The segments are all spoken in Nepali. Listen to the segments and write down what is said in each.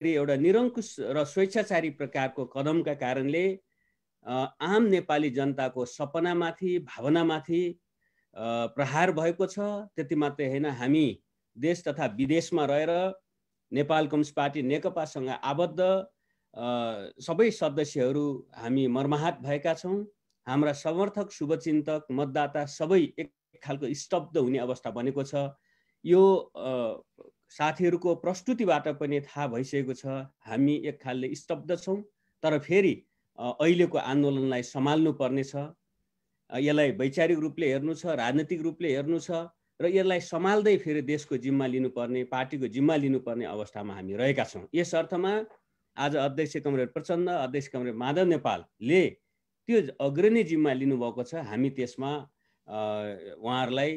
गरी एउटा निरङ्कुश र स्वेच्छाचारी प्रकारको कदमका कारणले आम नेपाली जनताको सपनामाथि भावनामाथि प्रहार भएको छ। त्यति मात्रै होइन, हामी देश तथा विदेशमा रहेर नेपाल कम्युनिस्ट पार्टी नेकपासँग आबद्ध सबै सदस्यहरू हामी मर्माहत भएका छौँ। हाम्रा समर्थक, शुभचिन्तक, मतदाता सबै एक खालको स्तब्ध हुने अवस्था बनेको छ। यो साथीहरूको प्रस्तुतिबाट पनि थाहा भइसकेको छ, हामी एक खालले स्तब्ध छौँ। तर फेरि अहिलेको आन्दोलनलाई सम्हाल्नु पर्नेछ। यसलाई वैचारिक रूपले हेर्नु छ, राजनीतिक रूपले हेर्नु छ र यसलाई सम्हाल्दै फेरि देशको जिम्मा लिनुपर्ने, पार्टीको जिम्मा लिनुपर्ने अवस्थामा हामी रहेका छौँ। यस अर्थमा आज अध्यक्ष कमरेड प्रचण्ड, अध्यक्ष कमरेड माधव नेपालले त्यो अग्रणी जिम्मा लिनुभएको छ। हामी त्यसमा उहाँहरूलाई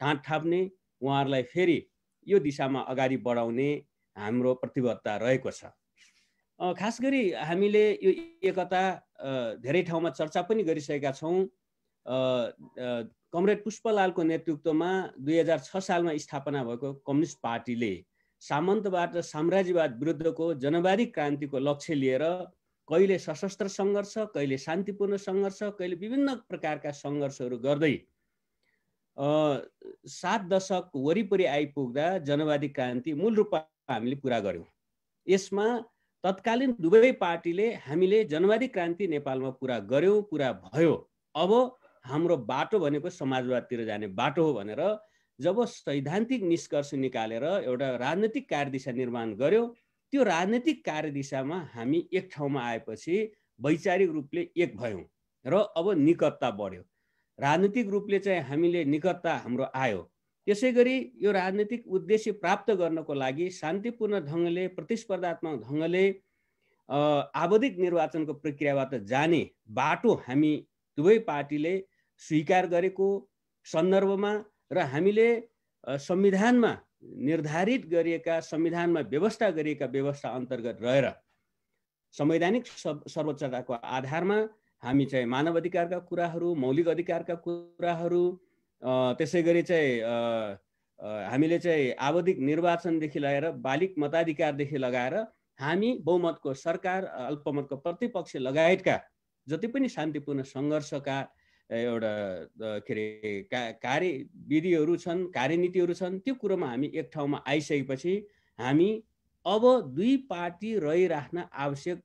काँध थाप्ने, उहाँहरूलाई फेरि यो दिशामा अगाडि बढाउने हाम्रो प्रतिबद्धता रहेको छ। खास गरी हामीले यो एकता धेरै ठाउँमा चर्चा पनि गरिसकेका छौँ। कमरेड पुष्पलालको नेतृत्वमा 2006 सालमा स्थापना भएको कम्युनिस्ट पार्टीले सामन्तवाद र साम्राज्यवाद विरुद्धको जनवादी क्रान्तिको लक्ष्य लिएर कहिले सशस्त्र सङ्घर्ष, कहिले शान्तिपूर्ण सङ्घर्ष, कहिले विभिन्न प्रकारका सङ्घर्षहरू गर्दै 7 दशक वरिपरि आइपुग्दा जनवादी क्रान्ति मूल रूपमा हामीले पुरा गऱ्यौँ। यसमा तत्कालीन दुवै पार्टीले हामीले जनवादी क्रान्ति नेपालमा पुरा गऱ्यौँ, पुरा भयो, अब हाम्रो बाटो भनेको समाजवादतिर जाने बाटो हो भनेर जब सैद्धान्तिक निष्कर्ष निकालेर एउटा राजनीतिक कार्यदिशा निर्माण गर्यो, त्यो राजनीतिक कार्यदिशामा हामी एक ठाउँमा आएपछि वैचारिक रूपले एक भयौँ र अब निकटता बढ्यो। राजनीतिक रूपले चाहिँ हामीले निकटता हाम्रो आयो। त्यसै गरी यो राजनीतिक उद्देश्य प्राप्त गर्नको लागि शान्तिपूर्ण ढङ्गले, प्रतिस्पर्धात्मक ढङ्गले आवधिक निर्वाचनको प्रक्रियाबाट जाने बाटो हामी दुवै पार्टीले स्वीकार गरेको सन्दर्भमा र हामीले संविधानमा निर्धारित गरिएका, संविधानमा व्यवस्था गरिएका व्यवस्था अन्तर्गत रहेर संवैधानिक सर्वोच्चताको आधारमा हामी चाहिँ मानव अधिकारका कुराहरू, मौलिक अधिकारका कुराहरू, त्यसै गरी चाहिँ हामीले चाहिँ आवधिक निर्वाचनदेखि लगाएर बालिक मताधिकारदेखि लगाएर हामी बहुमतको सरकार, अल्पमतको प्रतिपक्ष लगायतका जति पनि शान्तिपूर्ण सङ्घर्षका एउटा के अरे कार्यविधिहरू छन्, कार्यनीतिहरू छन्, त्यो कुरोमा हामी एक ठाउँमा आइसकेपछि हामी अब दुई पार्टी रहिराख्न आवश्यक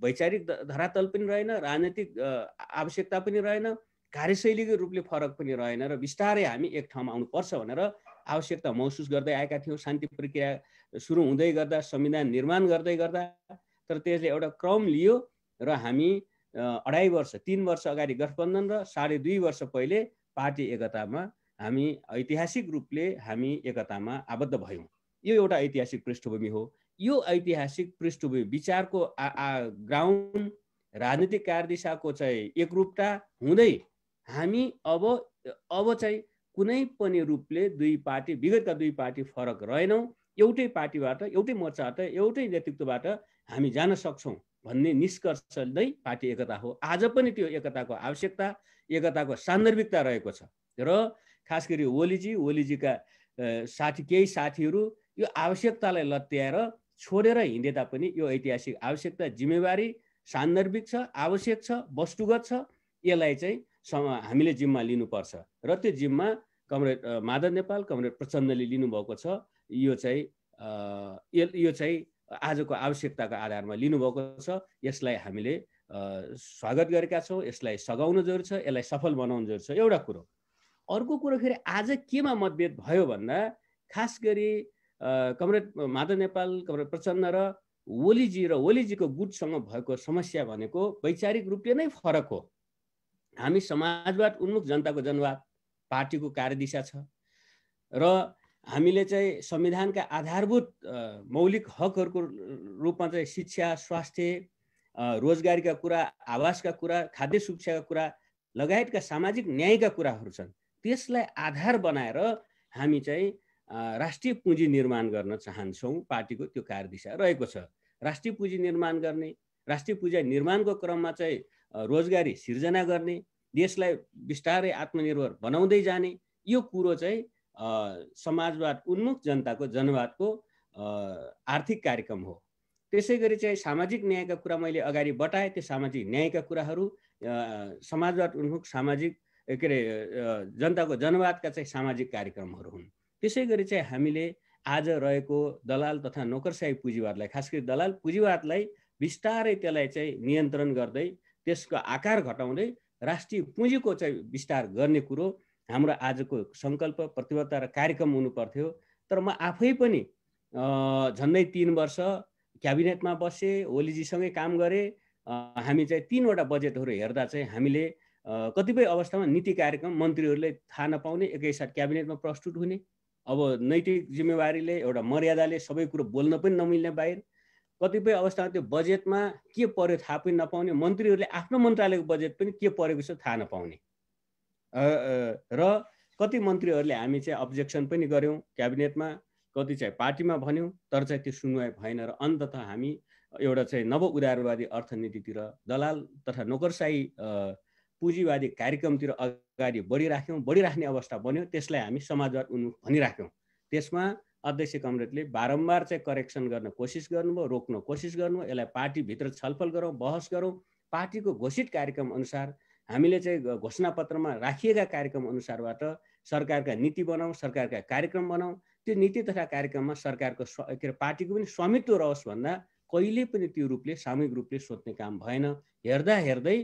वैचारिक धरातल पनि रहेन, राजनीतिक आवश्यकता पनि रहेन, कार्यशैलीको रूपले फरक पनि रहेन र बिस्तारै हामी एक ठाउँमा आउनुपर्छ भनेर आवश्यकता महसुस गर्दै आएका थियौँ। शान्ति प्रक्रिया सुरु हुँदै गर्दा, संविधान निर्माण गर्दै गर्दा, तर त्यसले एउटा क्रम लियो र हामी 2.5 वर्ष 3 वर्ष अगाडि गठबन्धन र 2.5 वर्ष पहिले पार्टी एकतामा हामी ऐतिहासिक रूपले हामी एकतामा आबद्ध भयौँ। यो एउटा ऐतिहासिक पृष्ठभूमि हो। यो ऐतिहासिक पृष्ठभूमि विचारको ग्राउन्ड, राजनीतिक कार्यदिशाको चाहिँ एकरूपता हुँदै हामी अब चाहिँ कुनै पनि रूपले दुई पार्टी, विगतका दुई पार्टी फरक रहेनौँ, एउटै पार्टीबाट, एउटै मोर्चाबाट, एउटै नेतृत्वबाट हामी जान सक्छौँ भन्ने निष्कर्ष नै पार्टी एकता हो। आज पनि त्यो एकताको आवश्यकता, एकताको सान्दर्भिकता रहेको छ र खास गरी ओलीजीका केही साथीहरू यो आवश्यकतालाई लत्याएर छोडेर हिँडे तापनि यो ऐतिहासिक आवश्यकता, जिम्मेवारी सान्दर्भिक छ, आवश्यक छ, वस्तुगत छ। यसलाई चाहिँ हामीले जिम्मा लिनुपर्छ र त्यो जिम्मा कमरेड माधव नेपाल, कमरेड प्रचण्डले लिनुभएको छ। यो चाहिँ आजको आवश्यकताको आधारमा लिनुभएको छ। यसलाई हामीले स्वागत गरेका छौँ। यसलाई सघाउन जरुरी छ, यसलाई सफल बनाउन जरुरी छ। एउटा कुरो। अर्को कुरो फेरि आज केमा मतभेद भयो भन्दा खास गरी कमरेड माधव नेपाल, कमरेड प्रचण्ड र ओलीजीको गुटसँग भएको समस्या भनेको वैचारिक रूपले नै फरक हो। हामी समाजवाद उन्मुख जनताको जनवाद पार्टीको कार्यदिशा छ र हामीले चाहिँ संविधानका आधारभूत मौलिक हकहरूको रूपमा चाहिँ शिक्षा, स्वास्थ्य, रोजगारीका कुरा, आवासका कुरा, खाद्य सुरक्षाका कुरा लगायतका सामाजिक न्यायका कुराहरू छन्। त्यसलाई आधार बनाएर हामी चाहिँ राष्ट्रिय पुँजी निर्माण गर्न चाहन्छौँ। पार्टीको त्यो कार्यदिशा रहेको छ। राष्ट्रिय पुँजी निर्माण गर्ने, राष्ट्रिय पुँजी निर्माणको क्रममा चाहिँ रोजगारी सिर्जना गर्ने, देशलाई बिस्तारै आत्मनिर्भर बनाउँदै जाने, यो कुरो चाहिँ समाजवाद उन्मुख जनताको जनवादको आर्थिक कार्यक्रम हो। त्यसै गरी चाहिँ सामाजिक न्यायका कुरा मैले अगाडि बढाएँ। त्यो सामाजिक न्यायका कुराहरू समाजवाद उन्मुख सामाजिक के अरे जनताको जनवादका चाहिँ सामाजिक कार्यक्रमहरू हुन्। त्यसै गरी चाहिँ हामीले आज रहेको दलाल तथा नोकरशाही पुँजीवादलाई, खास गरी दलाल पुँजीवादलाई बिस्तारै त्यसलाई चाहिँ नियन्त्रण गर्दै त्यसको आकार घटाउँदै राष्ट्रिय पुँजीको चाहिँ विस्तार गर्ने कुरो हाम्रो आजको सङ्कल्प, प्रतिबद्धता र कार्यक्रम हुनु पर्थ्यो। तर म आफै पनि झन्डै 3 वर्ष क्याबिनेटमा बसेँ, ओलीजीसँगै काम गरेँ। हामी चाहिँ 3वटा बजेटहरू हेर्दा चाहिँ हामीले कतिपय अवस्थामा नीति कार्यक्रम मन्त्रीहरूले थाहा नपाउने, एकैसाथ क्याबिनेटमा प्रस्तुत हुने, अब नैतिक जिम्मेवारीले एउटा मर्यादाले सबै कुरो बोल्न पनि नमिल्ने बाहिर, कतिपय अवस्थामा त्यो बजेटमा के पर्यो थाहा पनि नपाउने, मन्त्रीहरूले आफ्नो मन्त्रालयको बजेट पनि के परेको छ थाहा नपाउने, र कति मन्त्रीहरूले हामी चाहिँ अब्जेक्सन पनि गऱ्यौँ क्याबिनेटमा, कति चाहिँ पार्टीमा भन्यौँ, तर चाहिँ त्यो सुनवाई भएन र अन्ततः हामी एउटा चाहिँ नव उदारवादी अर्थनीतितिर, दलाल तथा नोकरशाही पुँजीवादी कार्यक्रमतिर अगाडि बढिराख्ने अवस्था बन्यो। त्यसलाई हामी समाजवाद उन्मुख भनिराख्यौँ। त्यसमा अध्यक्ष कमरेडले बारम्बार चाहिँ करेक्सन गर्न कोसिस गर्नुभयो, रोक्न कोसिस गर्नुभयो। यसलाई पार्टीभित्र छलफल गरौँ, बहस गरौँ, पार्टीको घोषित कार्यक्रम अनुसार हामीले चाहिँ घोषणापत्रमा राखिएका कार्यक्रम अनुसारबाट सरकारका नीति बनाऊ, सरकारका कार्यक्रम बनाऊ। त्यो नीति तथा कार्यक्रममा सरकारको के अरे पार्टीको पनि स्वामित्व रहोस् भन्दा कहिले पनि त्यो रूपले सामूहिक रूपले सोध्ने काम भएन। हेर्दा हेर्दै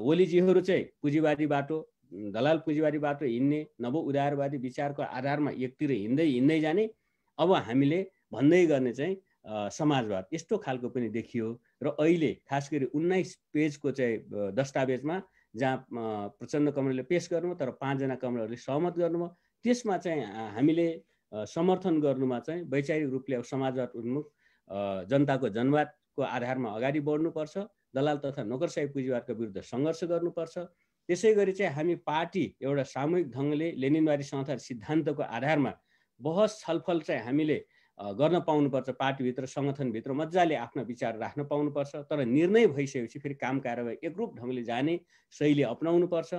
ओलीजीहरू चाहिँ पुँजीवादी बाटो, दलाल पुँजीवादी बाटो हिँड्ने, नव उदारवादी विचारको आधारमा एकतिर हिँड्दै जाने, अब हामीले भन्दै गर्ने चाहिँ समाजवाद, यस्तो खालको पनि देखियो। र अहिले खास गरी 19 पेजको चाहिँ दस्तावेजमा जहाँ प्रचण्ड कमरेडले पेश गर्नुभयो तर 5 जना कमरेडहरूले सहमत गर्नुभयो, त्यसमा चाहिँ हामीले समर्थन गर्नुमा चाहिँ वैचारिक रूपले समाजवाद उन्मुख जनताको जनवादको आधारमा अगाडि बढ्नुपर्छ, दलाल तथा नोकरशाही पुँजीवादको विरुद्ध सङ्घर्ष गर्नुपर्छ। त्यसै गरी चाहिँ हामी पार्टी एउटा सामूहिक ढङ्गले लेनिनवादी संस्था सिद्धान्तको आधारमा बहस छलफल चाहिँ हामीले गर्न पाउनुपर्छ। पार्टीभित्र सङ्गठनभित्र मजाले आफ्ना विचार राख्न पाउनुपर्छ। तर निर्णय भइसकेपछि फेरि काम कारबाही एकरूप ढङ्गले जाने शैली अपनाउनुपर्छ।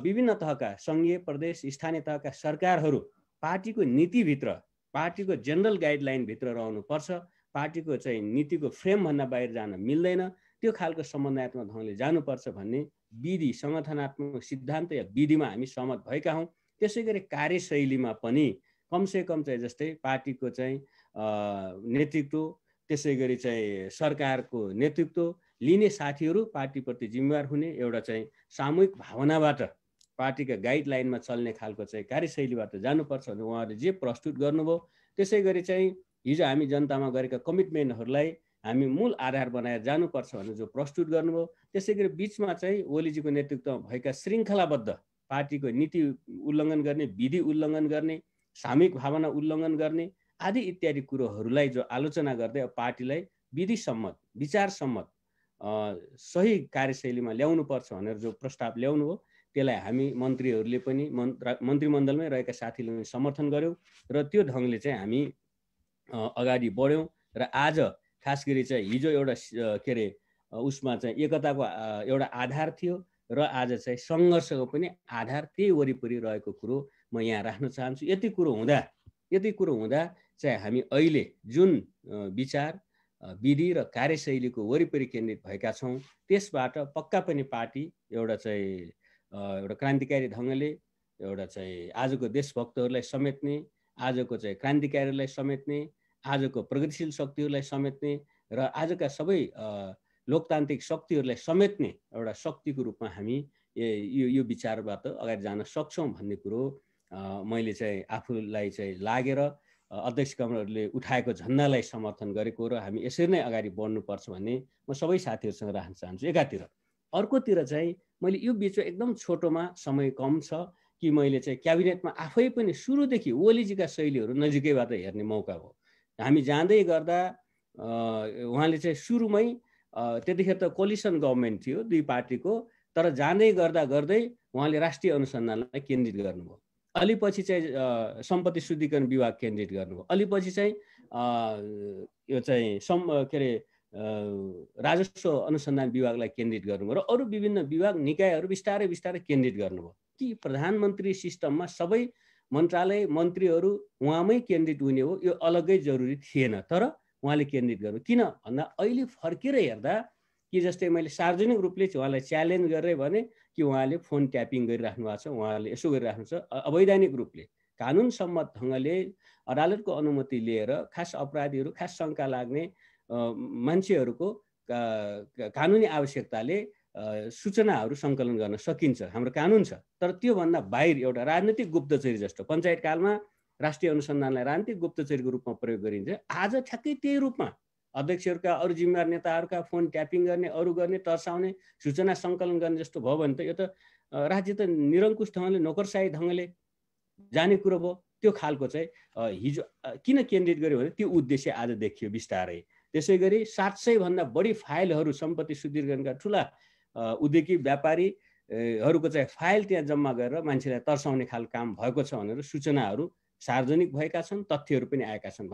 विभिन्न तहका सङ्घीय, प्रदेश, स्थानीय तहका सरकारहरू पार्टीको नीतिभित्र, पार्टीको जेनरल गाइडलाइनभित्र रहनुपर्छ। पार्टीको चाहिँ नीतिको फ्रेमभन्दा बाहिर जान मिल्दैन। त्यो खालको समन्वयात्मक ढङ्गले जानुपर्छ भन्ने विधि, सङ्गठनात्मक सिद्धान्त या विधिमा हामी सहमत भएका हौँ। त्यसै गरी कार्यशैलीमा पनि कमसेकम चाहिँ जस्तै पार्टीको चाहिँ नेतृत्व, त्यसै गरी चाहिँ सरकारको नेतृत्व लिने साथीहरू पार्टीप्रति जिम्मेवार हुने एउटा चाहिँ सामूहिक भावनाबाट पार्टीका गाइडलाइनमा चल्ने खालको चाहिँ कार्यशैलीबाट जानुपर्छ भने उहाँहरूले जे प्रस्तुत गर्नुभयो। त्यसै गरी चाहिँ हिजो हामी जनतामा गरेका कमिटमेन्टहरूलाई हामी मूल आधार बनाएर जानुपर्छ भनेर जो प्रस्तुत गर्नुभयो। त्यसै गरी बिचमा चाहिँ ओलीजीको नेतृत्वमा भएका श्रृङ्खलाबद्ध पार्टीको नीति उल्लङ्घन गर्ने, विधि उल्लङ्घन गर्ने, सामूहिक भावना उल्लङ्घन गर्ने आदि इत्यादि कुरोहरूलाई जो आलोचना गर्दै पार्टीलाई विधि सम्मत, विचार सम्मत सही कार्यशैलीमा ल्याउनुपर्छ भनेर जो प्रस्ताव ल्याउनु हो त्यसलाई हामी मन्त्रीहरूले पनि मन्त्रीमण्डलमै रहेका साथीहरूले समर्थन गर्यौँ र त्यो ढङ्गले चाहिँ हामी अगाडि बढ्यौँ। र आज खास गरी चाहिँ हिजो एउटा के अरे उसमा चाहिँ एकताको एउटा आधार थियो र आज चाहिँ सङ्घर्षको पनि आधार त्यही वरिपरि रहेको कुरो म यहाँ राख्न चाहन्छु। यति कुरो हुँदा चाहिँ हामी अहिले जुन विचार, विधि र कार्यशैलीको वरिपरि केन्द्रित भएका छौँ त्यसबाट पक्का पनि पार्टी एउटा चाहिँ एउटा क्रान्तिकारी ढङ्गले एउटा चाहिँ आजको देशभक्तहरूलाई समेट्ने, आजको चाहिँ क्रान्तिकारीलाई समेट्ने, आजको प्रगतिशील शक्तिहरूलाई समेट्ने र आजका सबै लोकतान्त्रिक शक्तिहरूलाई समेट्ने एउटा शक्तिको रूपमा हामी यो विचारबाट अगाडि जान सक्छौँ भन्ने कुरो मैले चाहिँ आफूलाई चाहिँ लागेर अध्यक्ष कमरेडले उठाएको झन्डालाई समर्थन गरेको र हामी यसरी नै अगाडि बढ्नुपर्छ भन्ने म सबै साथीहरूसँग राख्न चाहन्छु एकातिर। अर्कोतिर चाहिँ मैले यो बिचमा एकदम छोटोमा समय कम छ कि मैले चाहिँ क्याबिनेटमा आफै पनि सुरुदेखि ओलीजीका शैलीहरू नजिकैबाट हेर्ने मौका हो। हामी जाँदै गर्दा उहाँले चाहिँ सुरुमै त्यतिखेर त कोलिसन गभर्मेन्ट थियो दुई पार्टीको, तर जाँदै गर्दै उहाँले राष्ट्रिय अनुसन्धानलाई केन्द्रित गर्नुभयो। अलि पछि चाहिँ सम्पत्ति शुद्धिकरण विभाग केन्द्रित गर्नुभयो। अलि पछि चाहिँ यो चाहिँ के अरे राजस्व अनुसन्धान विभागलाई केन्द्रित गर्नुभयो र अरू विभिन्न विभाग निकायहरू बिस्तारै केन्द्रित गर्नुभयो कि प्रधानमन्त्री सिस्टममा सबै मन्त्रालय मन्त्रीहरू उहाँमै केन्द्रित हुने हो, यो अलग्गै जरुरी थिएन, तर उहाँले केन्द्रित गर्नु। किन भन्दा अहिले फर्केर हेर्दा कि जस्तै मैले सार्वजनिक रूपले उहाँलाई च्यालेन्ज गरेर भने कि उहाँले फोन ट्यापिङ गरिराख्नु भएको छ, उहाँले यसो गरिराख्नु छ अवैधानिक रूपले, कानुन सम्मत ढङ्गले अदालतको अनुमति लिएर खास अपराधीहरू, खास शङ्का लाग्ने मान्छेहरूको कानुनी आवश्यकताले सूचनाहरू सङ्कलन गर्न सकिन्छ, हाम्रो कानुन छ। तर त्योभन्दा बाहिर एउटा राजनीतिक गुप्तचरी जस्तो पञ्चायत कालमा राष्ट्रिय अनुसन्धानलाई राजनीतिक गुप्तचरीको रूपमा प्रयोग गरिन्छ, आज ठ्याक्कै त्यही रूपमा अध्यक्षहरूका अरू जिम्मेवार नेताहरूका फोन ट्यापिङ गर्ने, अरू गर्ने, तर्साउने, सूचना सङ्कलन गर्ने जस्तो भयो भने त यो त राज्य त निरङ्कुश ढङ्गले नोकरशाही ढङ्गले जाने कुरो भयो। त्यो खालको चाहिँ हिजो किन केन्द्रित गर्यो भने त्यो उद्देश्य आज देखियो बिस्तारै। त्यसै गरी 700 भन्दा बढी फाइलहरू सम्पत्ति शुद्धिकरणका ठुला उद्योगिक व्यापारीहरूको चाहिँ फाइल त्यहाँ जम्मा गरेर मान्छेलाई तर्साउने खालको काम भएको छ भनेर सूचनाहरू सार्वजनिक भएका छन्, तथ्यहरू पनि आएका छन्।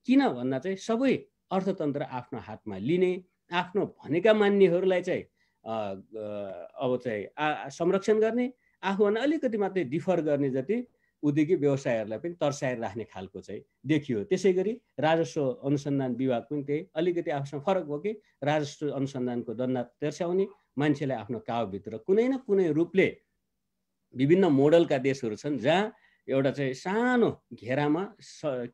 किन भन्दा चाहिँ सबै अर्थतन्त्र आफ्नो हातमा लिने, आफ्नो भनेका मान्नेहरूलाई चाहिँ अब चाहिँ संरक्षण गर्ने, आफूभन्दा अलिकति मात्रै डिफर गर्ने जति उद्योगिक व्यवसायहरूलाई पनि तर्साएर राख्ने खालको चाहिँ देखियो। त्यसै गरी राजस्व अनुसन्धान विभाग पनि त्यही अलिकति आफूसँग फरक भयो कि राजस्व अनुसन्धानको दण्ड तेर्स्याउने, मान्छेलाई आफ्नो काबुभित्र कुनै न कुनै रूपले विभिन्न मोडलका देशहरू छन् जहाँ एउटा चाहिँ सानो घेरामा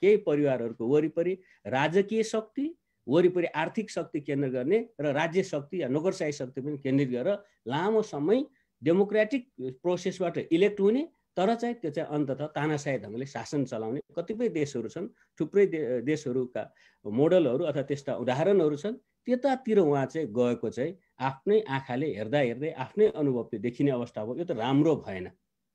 केही परिवारहरूको वरिपरि राजकीय शक्ति, वरिपरि आर्थिक शक्ति केन्द्र गर्ने र राज्य शक्ति या नोकरशाही शक्ति पनि केन्द्रित गरेर लामो समय डेमोक्रेटिक प्रोसेसबाट इलेक्ट हुने, तर चाहिँ त्यो चाहिँ अन्ततः तानाशाही ढङ्गले शासन चलाउने कतिपय देशहरू छन्, थुप्रै देशहरूका मोडलहरू अथवा त्यस्ता उदाहरणहरू छन्। त्यतातिर उहाँ चाहिँ गएको चाहिँ आफ्नै आँखाले हेर्दा हेर्दै आफ्नै अनुभवले देखिने अवस्था भयो। यो त राम्रो भएन।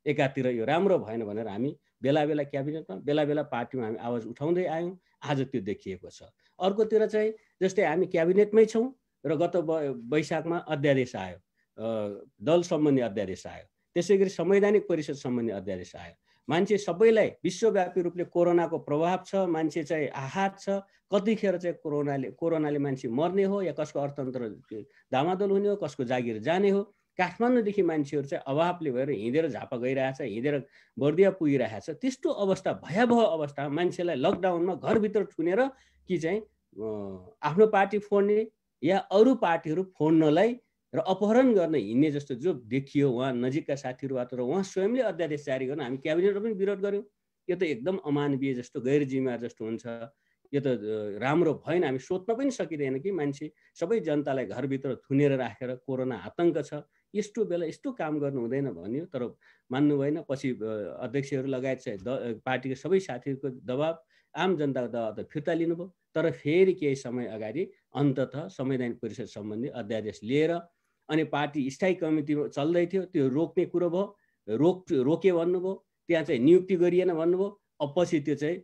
एकातिर यो राम्रो भएन भनेर हामी बेला बेला क्याबिनेटमा, बेला बेला पार्टीमा हामी आवाज उठाउँदै आयौँ, आज त्यो देखिएको छ। अर्कोतिर चाहिँ जस्तै हामी क्याबिनेटमै छौँ र गत वैशाखमा अध्यादेश आयो, दल सम्बन्धी अध्यादेश आयो, त्यसै गरी संवैधानिक परिषद सम्बन्धी अध्यादेश आयो। मान्छे सबैलाई विश्वव्यापी रूपले कोरोनाको प्रभाव छ, मान्छे चाहिँ आहत छ, कतिखेर चाहिँ कोरोनाले मान्छे मर्ने हो या कसको अर्थतन्त्र दामादल हुने हो, कसको जागिर जाने हो। काठमाडौँदेखि मान्छेहरू चाहिँ अभावले भएर हिँडेर झापा गइरहेछ, हिँडेर बर्दिया पुगिरहेछ। त्यस्तो अवस्था, भयावह अवस्था, मान्छेलाई लकडाउनमा घरभित्र थुनेर कि चाहिँ आफ्नो पार्टी फोड्ने या अरू पार्टीहरू फोड्नलाई र अपहरण गर्न हिँड्ने जस्तो जो देखियो उहाँ नजिकका साथीहरूबाट, र उहाँ स्वयंले अध्यादेश जारी गर्न हामी क्याबिनेटमा पनि विरोध गऱ्यौँ। यो त एकदम अमानवीय जस्तो, गैर जिम्मेवार जस्तो हुन्छ। यो त राम्रो भएन। हामी सोध्न पनि सकिँदैन कि मान्छे सबै जनतालाई घरभित्र थुनेर राखेर कोरोना आतङ्क छ, यस्तो बेला यस्तो काम गर्नु हुँदैन भन्यो, तर मान्नु भएन। पछि अध्यक्षहरू लगायत चाहिँ पार्टीको सबै साथीहरूको दबाब, आम जनताको दबाब त फिर्ता लिनुभयो। तर फेरि केही समय अगाडि अन्ततः संवैधानिक परिषद सम्बन्धी अध्यादेश लिएर अनि पार्टी स्थायी कमिटी चल्दै थियो, त्यो रोक्ने कुरो भयो, रोके भन्नुभयो, त्यहाँ चाहिँ नियुक्ति गरिएन भन्नुभयो। अब पछि त्यो चाहिँ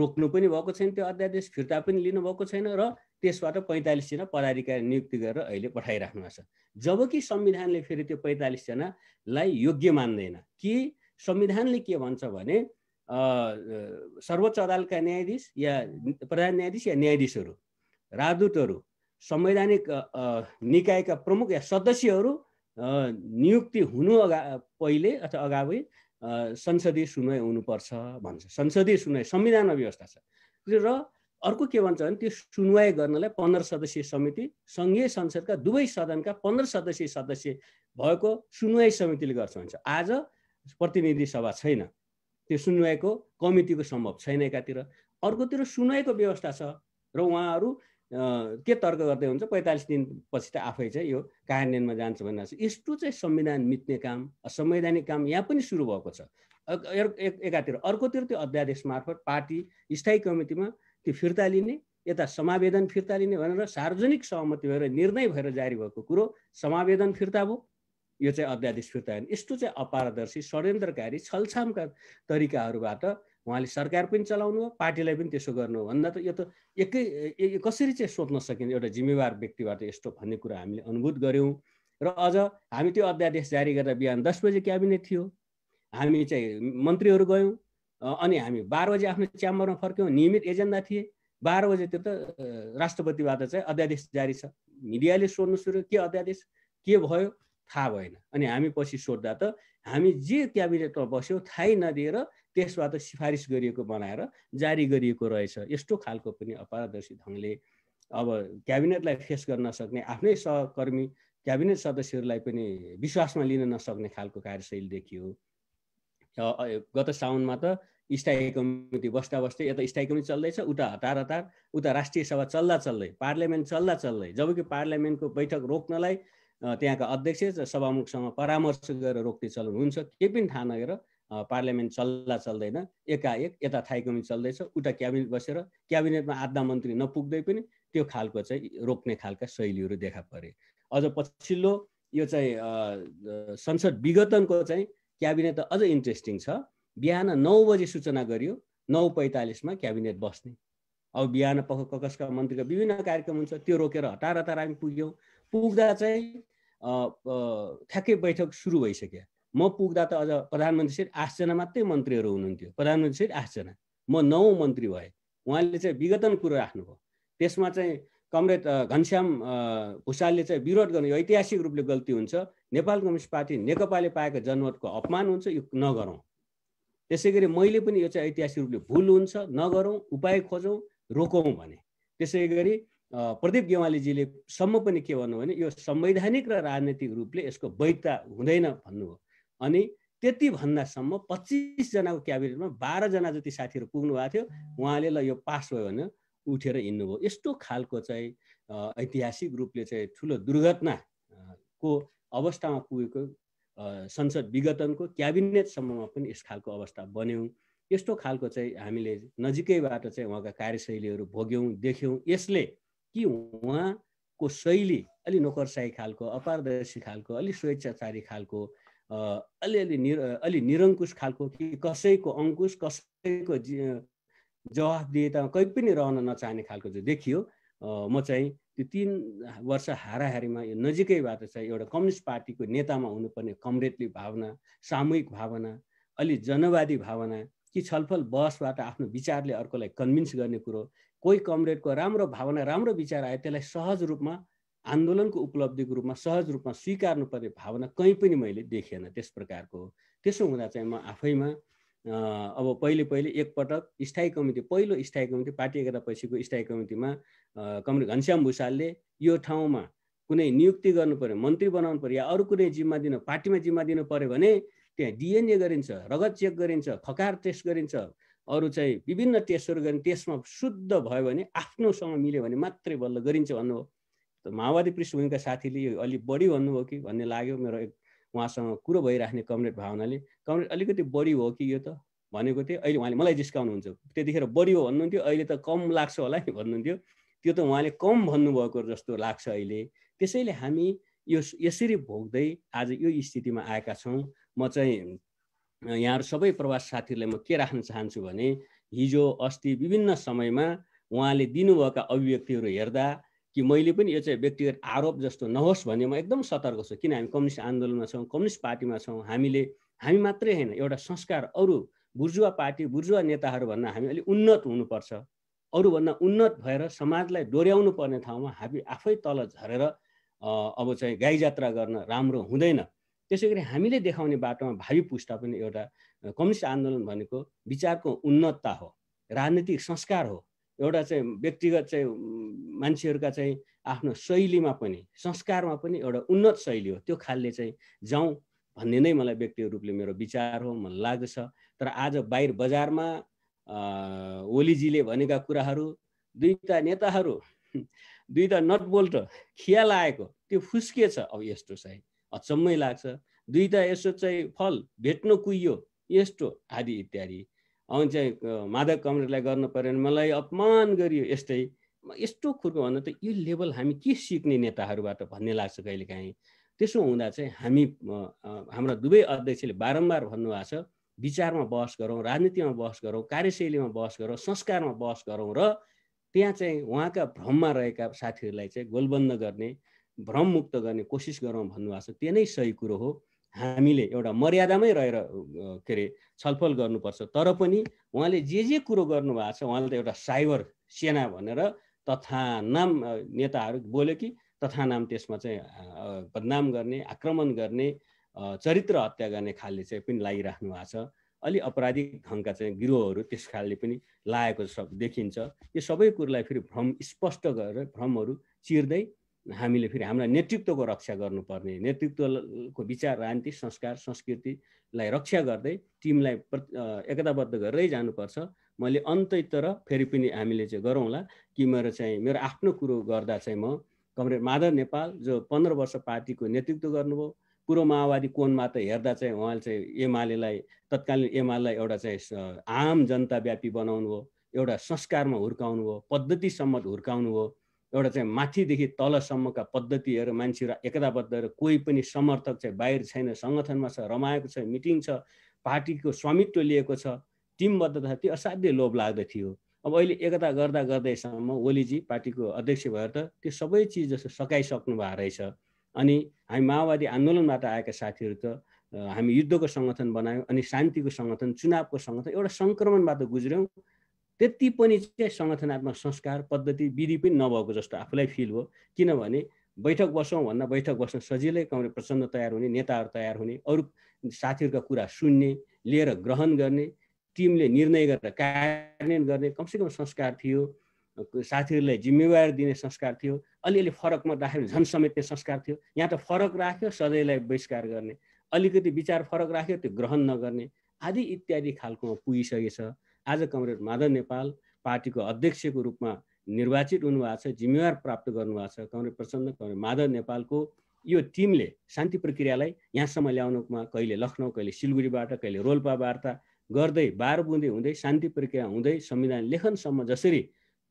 रोक्नु पनि भएको छैन, त्यो अध्यादेश फिर्ता पनि लिनुभएको छैन र त्यसबाट 45 जना पदाधिकारी नियुक्ति गरेर अहिले पठाइराख्नु भएको छ। जबकि संविधानले फेरि त्यो 45 जनालाई योग्य मान्दैन। कि संविधानले के भन्छ भने सर्वोच्च अदालतका न्यायाधीश या प्रधान न्यायाधीश या न्यायाधीशहरू, राजदूतहरू, संवैधानिक निकायका प्रमुख या सदस्यहरू नियुक्ति हुनु पहिले अथवा अगावै संसदीय सुनवाई हुनुपर्छ भन्छ। संसदीय सुनवाई संविधानमा व्यवस्था छ। र अर्को के भन्छ भने त्यो सुनवाई गर्नलाई 15 सदस्यीय समिति, सङ्घीय संसदका दुवै सदनका 15 सदस्यीय सदस्य भएको सुनवाई समितिले गर्छ भन्छ। आज प्रतिनिधि सभा छैन, त्यो सुनवाईको कमिटीको सम्भव छैन एकातिर। अर्कोतिर सुनवाईको व्यवस्था छ र उहाँहरू के तर्क गर्दै हुन्छ, 45 दिनपछि त आफै चाहिँ यो कार्यान्वयनमा जान्छ भनिरहेको छ। यस्तो चाहिँ संविधान मिच्ने काम, असंवैधानिक काम यहाँ पनि सुरु भएको छ एकातिर। अर्कोतिर त्यो अध्यादेश मार्फत पार्टी स्थायी कमिटीमा त्यो फिर्ता लिने, यता समावेदन फिर्ता लिने भनेर सार्वजनिक सहमति भएर निर्णय भएर जारी भएको कुरो समावेदन फिर्ता भयो, यो चाहिँ अध्यादेश फिर्ता होइन। यस्तो चाहिँ अपारदर्शी, षड्यन्त्रकारी, छलछामका तरिकाहरूबाट उहाँले सरकार पनि चलाउनु हो, पार्टीलाई पनि त्यसो गर्नु हो भन्दा त यो त कसरी चाहिँ सोध्न सकिन्छ एउटा जिम्मेवार व्यक्तिबाट यस्तो भन्ने कुरा हामीले अनुभूत गऱ्यौँ। र अझ हामी त्यो अध्यादेश जारी गर्दा बिहान 10 बजे क्याबिनेट थियो, हामी चाहिँ मन्त्रीहरू गयौँ, अनि हामी 12 बजे आफ्नो च्याम्बरमा फर्क्यौँ, नियमित एजेन्डा थिए। 12 बजेतिर त राष्ट्रपतिबाट चाहिँ अध्यादेश जारी छ। मिडियाले सोध्नु सुरु, के अध्यादेश, के भयो, थाहा भएन। अनि हामी पछि सोद्धा त हामी जे क्याबिनेटमा बस्यौँ थाहै नदिएर त्यसबाट सिफारिस गरिएको बनाएर जारी गरिएको रहेछ। यस्तो खालको पनि अपारदर्शी ढङ्गले अब क्याबिनेटलाई फेस गर्न नसक्ने, आफ्नै सहकर्मी क्याबिनेट सदस्यहरूलाई पनि विश्वासमा लिन नसक्ने खालको कार्यशैली देखियो। गत साउनमा त स्थायी कमिटी बस्दा बस्दै यता स्थायी कमिटी चल्दैछ, उता हतार उता राष्ट्रिय सभा चल्दै पार्लियामेन्ट चल्दै जबकि पार्लियामेन्टको बैठक रोक्नलाई त्यहाँका अध्यक्ष सभामुखसँग परामर्श गरेर रोक्ने चलन हुन्छ। केही पनि थाहा नगरेर पार्लियामेन्ट चल्दैन, एकाएक यता थाई कमिटी चल्दैछ, उता क्याबिनेट बसेर क्याबिनेटमा आधा मन्त्री नपुग्दै पनि त्यो खालको चाहिँ रोक्ने खालका शैलीहरू देखा परे। अझ पछिल्लो यो चाहिँ संसद विघटनको चाहिँ क्याबिनेट त अझ इन्ट्रेस्टिङ छ। बिहान 9 बजे सूचना गरियो, 9:45 मा क्याबिनेट बस्ने। अब बिहान ककसका मन्त्रीका विभिन्न कार्यक्रम हुन्छ, त्यो रोकेर हतार हामी पुग्यौँ। पुग्दा चाहिँ ठ्याक्कै बैठक सुरु भइसक्यो। म पुग्दा त अझ प्रधानमन्त्रीसहित 8 जना मात्रै मन्त्रीहरू हुनुहुन्थ्यो, प्रधानमन्त्रीसहित 8 जना, म 9 मन्त्री भए। उहाँले चाहिँ विघटन कुरो राख्नुभयो। त्यसमा चाहिँ कमरेड घनश्याम भुषालले चाहिँ विरोध गर्ने, यो ऐतिहासिक रूपले गल्ती हुन्छ, नेपाल कम्युनिस्ट पार्टी नेकपाले पाएको जनमतको अपमान हुन्छ, यो नगरौँ। त्यसै गरी मैले पनि यो चाहिँ ऐतिहासिक रूपले भुल हुन्छ, नगरौँ, उपाय खोजौँ, रोकौँ भने। त्यसै गरी प्रदीप गेवालीजीले सम्म पनि के भन्नु भने यो संवैधानिक र राजनीतिक रूपले यसको वैधता हुँदैन भन्नुभयो। अनि त्यति भन्दासम्म 25 जनाको क्याबिनेटमा 12 जना जति साथीहरू पुग्नु भएको थियो। उहाँले ल यो पास भयो भने उठेर हिँड्नुभयो। यस्तो खालको चाहिँ ऐतिहासिक रूपले चाहिँ ठुलो दुर्घटनाको अवस्थामा पुगेको संसद विघटनको क्याबिनेटसम्ममा पनि यस खालको अवस्था बन्यौँ। यस्तो खालको चाहिँ हामीले नजिकैबाट चाहिँ उहाँका कार्यशैलीहरू भोग्यौँ, देख्यौँ। यसले कि उहाँको शैली अलि नोकरशाही खालको, अपारदर्शी खालको, अलि स्वेच्छाचारी खालको, अलि निरङ्कुश खालको, कि कसैको अङ्कुश कसैको जवाफदिहिता कहीँ पनि रहन नचाहने खालको चाहिँ देखियो। म चाहिँ त्यो 3 वर्ष हाराहारीमा यो नजिकैबाट चाहिँ एउटा कम्युनिस्ट पार्टीको नेतामा हुनुपर्ने कमरेडली भावना, सामूहिक भावना, अलि जनवादी भावना, कि छलफल बहसबाट आफ्नो विचारले अर्कोलाई कन्भिन्स गर्ने कुरो, कोही कमरेडको राम्रो भावना, राम्रो विचार आयो त्यसलाई सहज रूपमा आन्दोलनको उपलब्धिको रूपमा सहज रूपमा स्वीकार्नुपर्ने भावना कहीँ पनि मैले देखेन त्यस प्रकारको। त्यसो हुँदा चाहिँ म आफैमा अब पहिले एकपटक पहिलो स्थायी कमिटी पार्टी एकता पछिको स्थायी कमिटीमा कमरेड घनश्याम भुषालले यो ठाउँमा कुनै नियुक्ति गर्नु पर्यो, मन्त्री बनाउनु पर्यो या अरू कुनै जिम्मा दिनु, पार्टीमा जिम्मा दिनु पर्यो भने त्यहाँ डिएनए गरिन्छ, रगत चेक गरिन्छ, खकार टेस्ट गरिन्छ, अरू चाहिँ विभिन्न टेस्टहरू गरिन्छ। त्यसमा शुद्ध भयो भने, आफ्नोसँग मिल्यो भने मात्रै बल्ल गरिन्छ भन्नुभयो। माओवादी पृष्ठभूमिका साथीले यो अलि बढी भन्नुभयो कि भन्ने लाग्यो। मेरो उहाँसँग कुरो भइराख्ने कमरेड भावनाले, कमरेड अलिकति बढी हो कि यो त भनेको थिएँ। अहिले उहाँले मलाई जिस्काउनुहुन्छ, त्यतिखेर बढी हो भन्नुहुन्थ्यो, अहिले त कम लाग्छ होला नि भन्नुहुन्थ्यो। त्यो त उहाँले कम भन्नुभएको जस्तो लाग्छ अहिले। त्यसैले हामी यो यसरी भोग्दै आज यो स्थितिमा आएका छौँ। म चाहिँ यहाँहरू सबै प्रवासी साथीहरूलाई म के राख्न चाहन्छु भने, हिजो अस्ति विभिन्न समयमा उहाँले दिनुभएका अभिव्यक्तिहरू हेर्दा कि मैले पनि यो चाहिँ व्यक्तिगत आरोप जस्तो नहोस् भन्ने म एकदम सतर्क छु। किन हामी कम्युनिस्ट आन्दोलनमा छौँ, कम्युनिस्ट पार्टीमा छौँ। हामी मात्रै होइन, एउटा संस्कार अरू बुर्जुवा पार्टी, बुर्जुवा नेताहरूभन्दा हामी अलिक उन्नत हुनुपर्छ। अरूभन्दा उन्नत भएर समाजलाई डोर्याउनु पर्ने ठाउँमा हामी आफै तल झरेर अब चाहिँ गाई जात्रा गर्न राम्रो हुँदैन। त्यसै गरी हामीले देखाउने बाटोमा भावी पुस्ता पनि एउटा कम्युनिस्ट आन्दोलन भनेको विचारको उन्नतता हो, राजनीतिक संस्कार हो, एउटा चाहिँ व्यक्तिगत चाहिँ मान्छेहरूका चाहिँ आफ्नो शैलीमा पनि संस्कारमा पनि एउटा उन्नत शैली हो। त्यो खालले चाहिँ जाउँ भन्ने नै मलाई व्यक्तिगत रूपले मेरो विचार हो, मलाई लाग्दछ। तर आज बाहिर बजारमा ओलीजीले भनेका कुराहरू, दुईटा नेताहरू, दुईटा नटबोल्ट खिया लागेको त्यो फुस्किएछ। अब यस्तो चाहिँ अचम्मै लाग्छ। दुईटा यसो चाहिँ फल भेट्न कुहियो यस्तो आदि इत्यादि। अनि चाहिँ माधव कमरेडलाई गर्नु पर्यो भने मलाई अपमान गरियो, यस्तो कुरो भन्दा त यो लेभल हामी के सिक्ने नेताहरूबाट भन्ने लाग्छ कहिलेकाहीँ। त्यसो हुँदा चाहिँ हामी हाम्रा दुवै अध्यक्षले बारम्बार भन्नुभएको छ, विचारमा बहस गरौँ, राजनीतिमा बहस गरौँ, कार्यशैलीमा बहस गरौँ, संस्कारमा बहस गरौँ र त्यहाँ चाहिँ उहाँका भ्रममा रहेका साथीहरूलाई चाहिँ गोलबन्द गर्ने, भ्रममुक्त गर्ने कोसिस गरौँ भन्नुभएको छ। त्यो नै सही कुरो हो। हामीले एउटा मर्यादामै रहेर के अरे छलफल गर्नुपर्छ। तर पनि उहाँले जे कुरो गर्नुभएको छ, उहाँले त एउटा साइबर सेना भनेर तथानाम नेताहरू बोल्यो कि तथानाम त्यसमा चाहिँ बदनाम गर्ने, आक्रमण गर्ने, चरित्र हत्या गर्ने खालले चाहिँ पनि लागिराख्नु भएको छ। अलि अपराधिक ढङ्गका चाहिँ गिरोहहरू त्यस खालले पनि लागेको देखिन्छ। यो सबै कुरोलाई फेरि भ्रम स्पष्ट गरेर भ्रमहरू चिर्दै हामीले फेरि हाम्रा नेतृत्वको रक्षा गर्नुपर्ने, नेतृत्वको विचार, राजनीति, संस्कार, संस्कृतिलाई रक्षा गर्दै टिमलाई एकताबद्ध गरेरै जानुपर्छ। मैले अन्तैतर फेरि पनि हामीले चाहिँ गरौँला कि मेरो आफ्नो कुरो गर्दा चाहिँ म कमरेड माधव नेपाल जो 15 वर्ष पार्टीको नेतृत्व गर्नुभयो, पूर्व माओवादी कोणमा त हेर्दा चाहिँ उहाँले चाहिँ एमालेलाई तत्कालीन एमालेलाई एउटा चाहिँ आम जनताव्यापी बनाउनु भयो, एउटा संस्कारमा हुर्काउनु भयो, पद्धतिसम्म हुर्काउनु भयो, एउटा चाहिँ माथिदेखि तलसम्मका पद्धतिहरू मान्छेहरू एकताबद्ध र कोही पनि समर्थक चाहिँ बाहिर छैन, सङ्गठनमा छ, रमाएको छ, मिटिङ छ, पार्टीको स्वामित्व लिएको छ, टिमबद्धता त्यो असाध्यै लोभ लाग्दथ्यो। अब अहिले एकता गर्दा गर्दैसम्म ओलीजी पार्टीको अध्यक्ष भएर त त्यो सबै चिज जस्तो सकाइसक्नु भएको रहेछ। अनि हामी माओवादी आन्दोलनबाट आएका साथीहरू त हामी युद्धको सङ्गठन बनायौँ, अनि शान्तिको सङ्गठन, चुनावको सङ्गठन, एउटा सङ्क्रमणबाट गुज्र्यौँ। त्यति पनि चाहिँ सङ्गठनात्मक संस्कार, पद्धति, विधि पनि नभएको जस्तो आफूलाई फिल हो। किनभने बैठक बसौँ भन्दा बैठक बस्न सजिलै, कमरेड प्रचण्ड तयार हुने, नेताहरू तयार हुने, अरू साथीहरूका कुरा सुन्ने, लिएर ग्रहण गर्ने, टिमले निर्णय गरेर कार्यान्वयन गर्ने कमसेकम संस्कार थियो, साथीहरूलाई जिम्मेवारी दिने संस्कार थियो, अलिअलि फरकमा राखेर झन् समेट्ने संस्कार थियो। यहाँ त फरक राख्यो सधैँलाई बहिष्कार गर्ने, अलिकति विचार फरक राख्यो त्यो ग्रहण नगर्ने आदि इत्यादि खालकोमा पुगिसकेछ। आज कमरेड माधव नेपाल पार्टीको अध्यक्षको रूपमा निर्वाचित हुनुभएको छ, जिम्मेवार प्राप्त गर्नुभएको छ। कमरेड प्रचण्ड, कमरेड माधव नेपालको यो टिमले शान्ति प्रक्रियालाई यहाँसम्म ल्याउनुमा कहिले लखनऊ, कहिले सिलगढीबाट, कहिले रोल्पा वार्ता गर्दै बारबुँदे हुँदै शान्ति प्रक्रिया हुँदै संविधान लेखनसम्म जसरी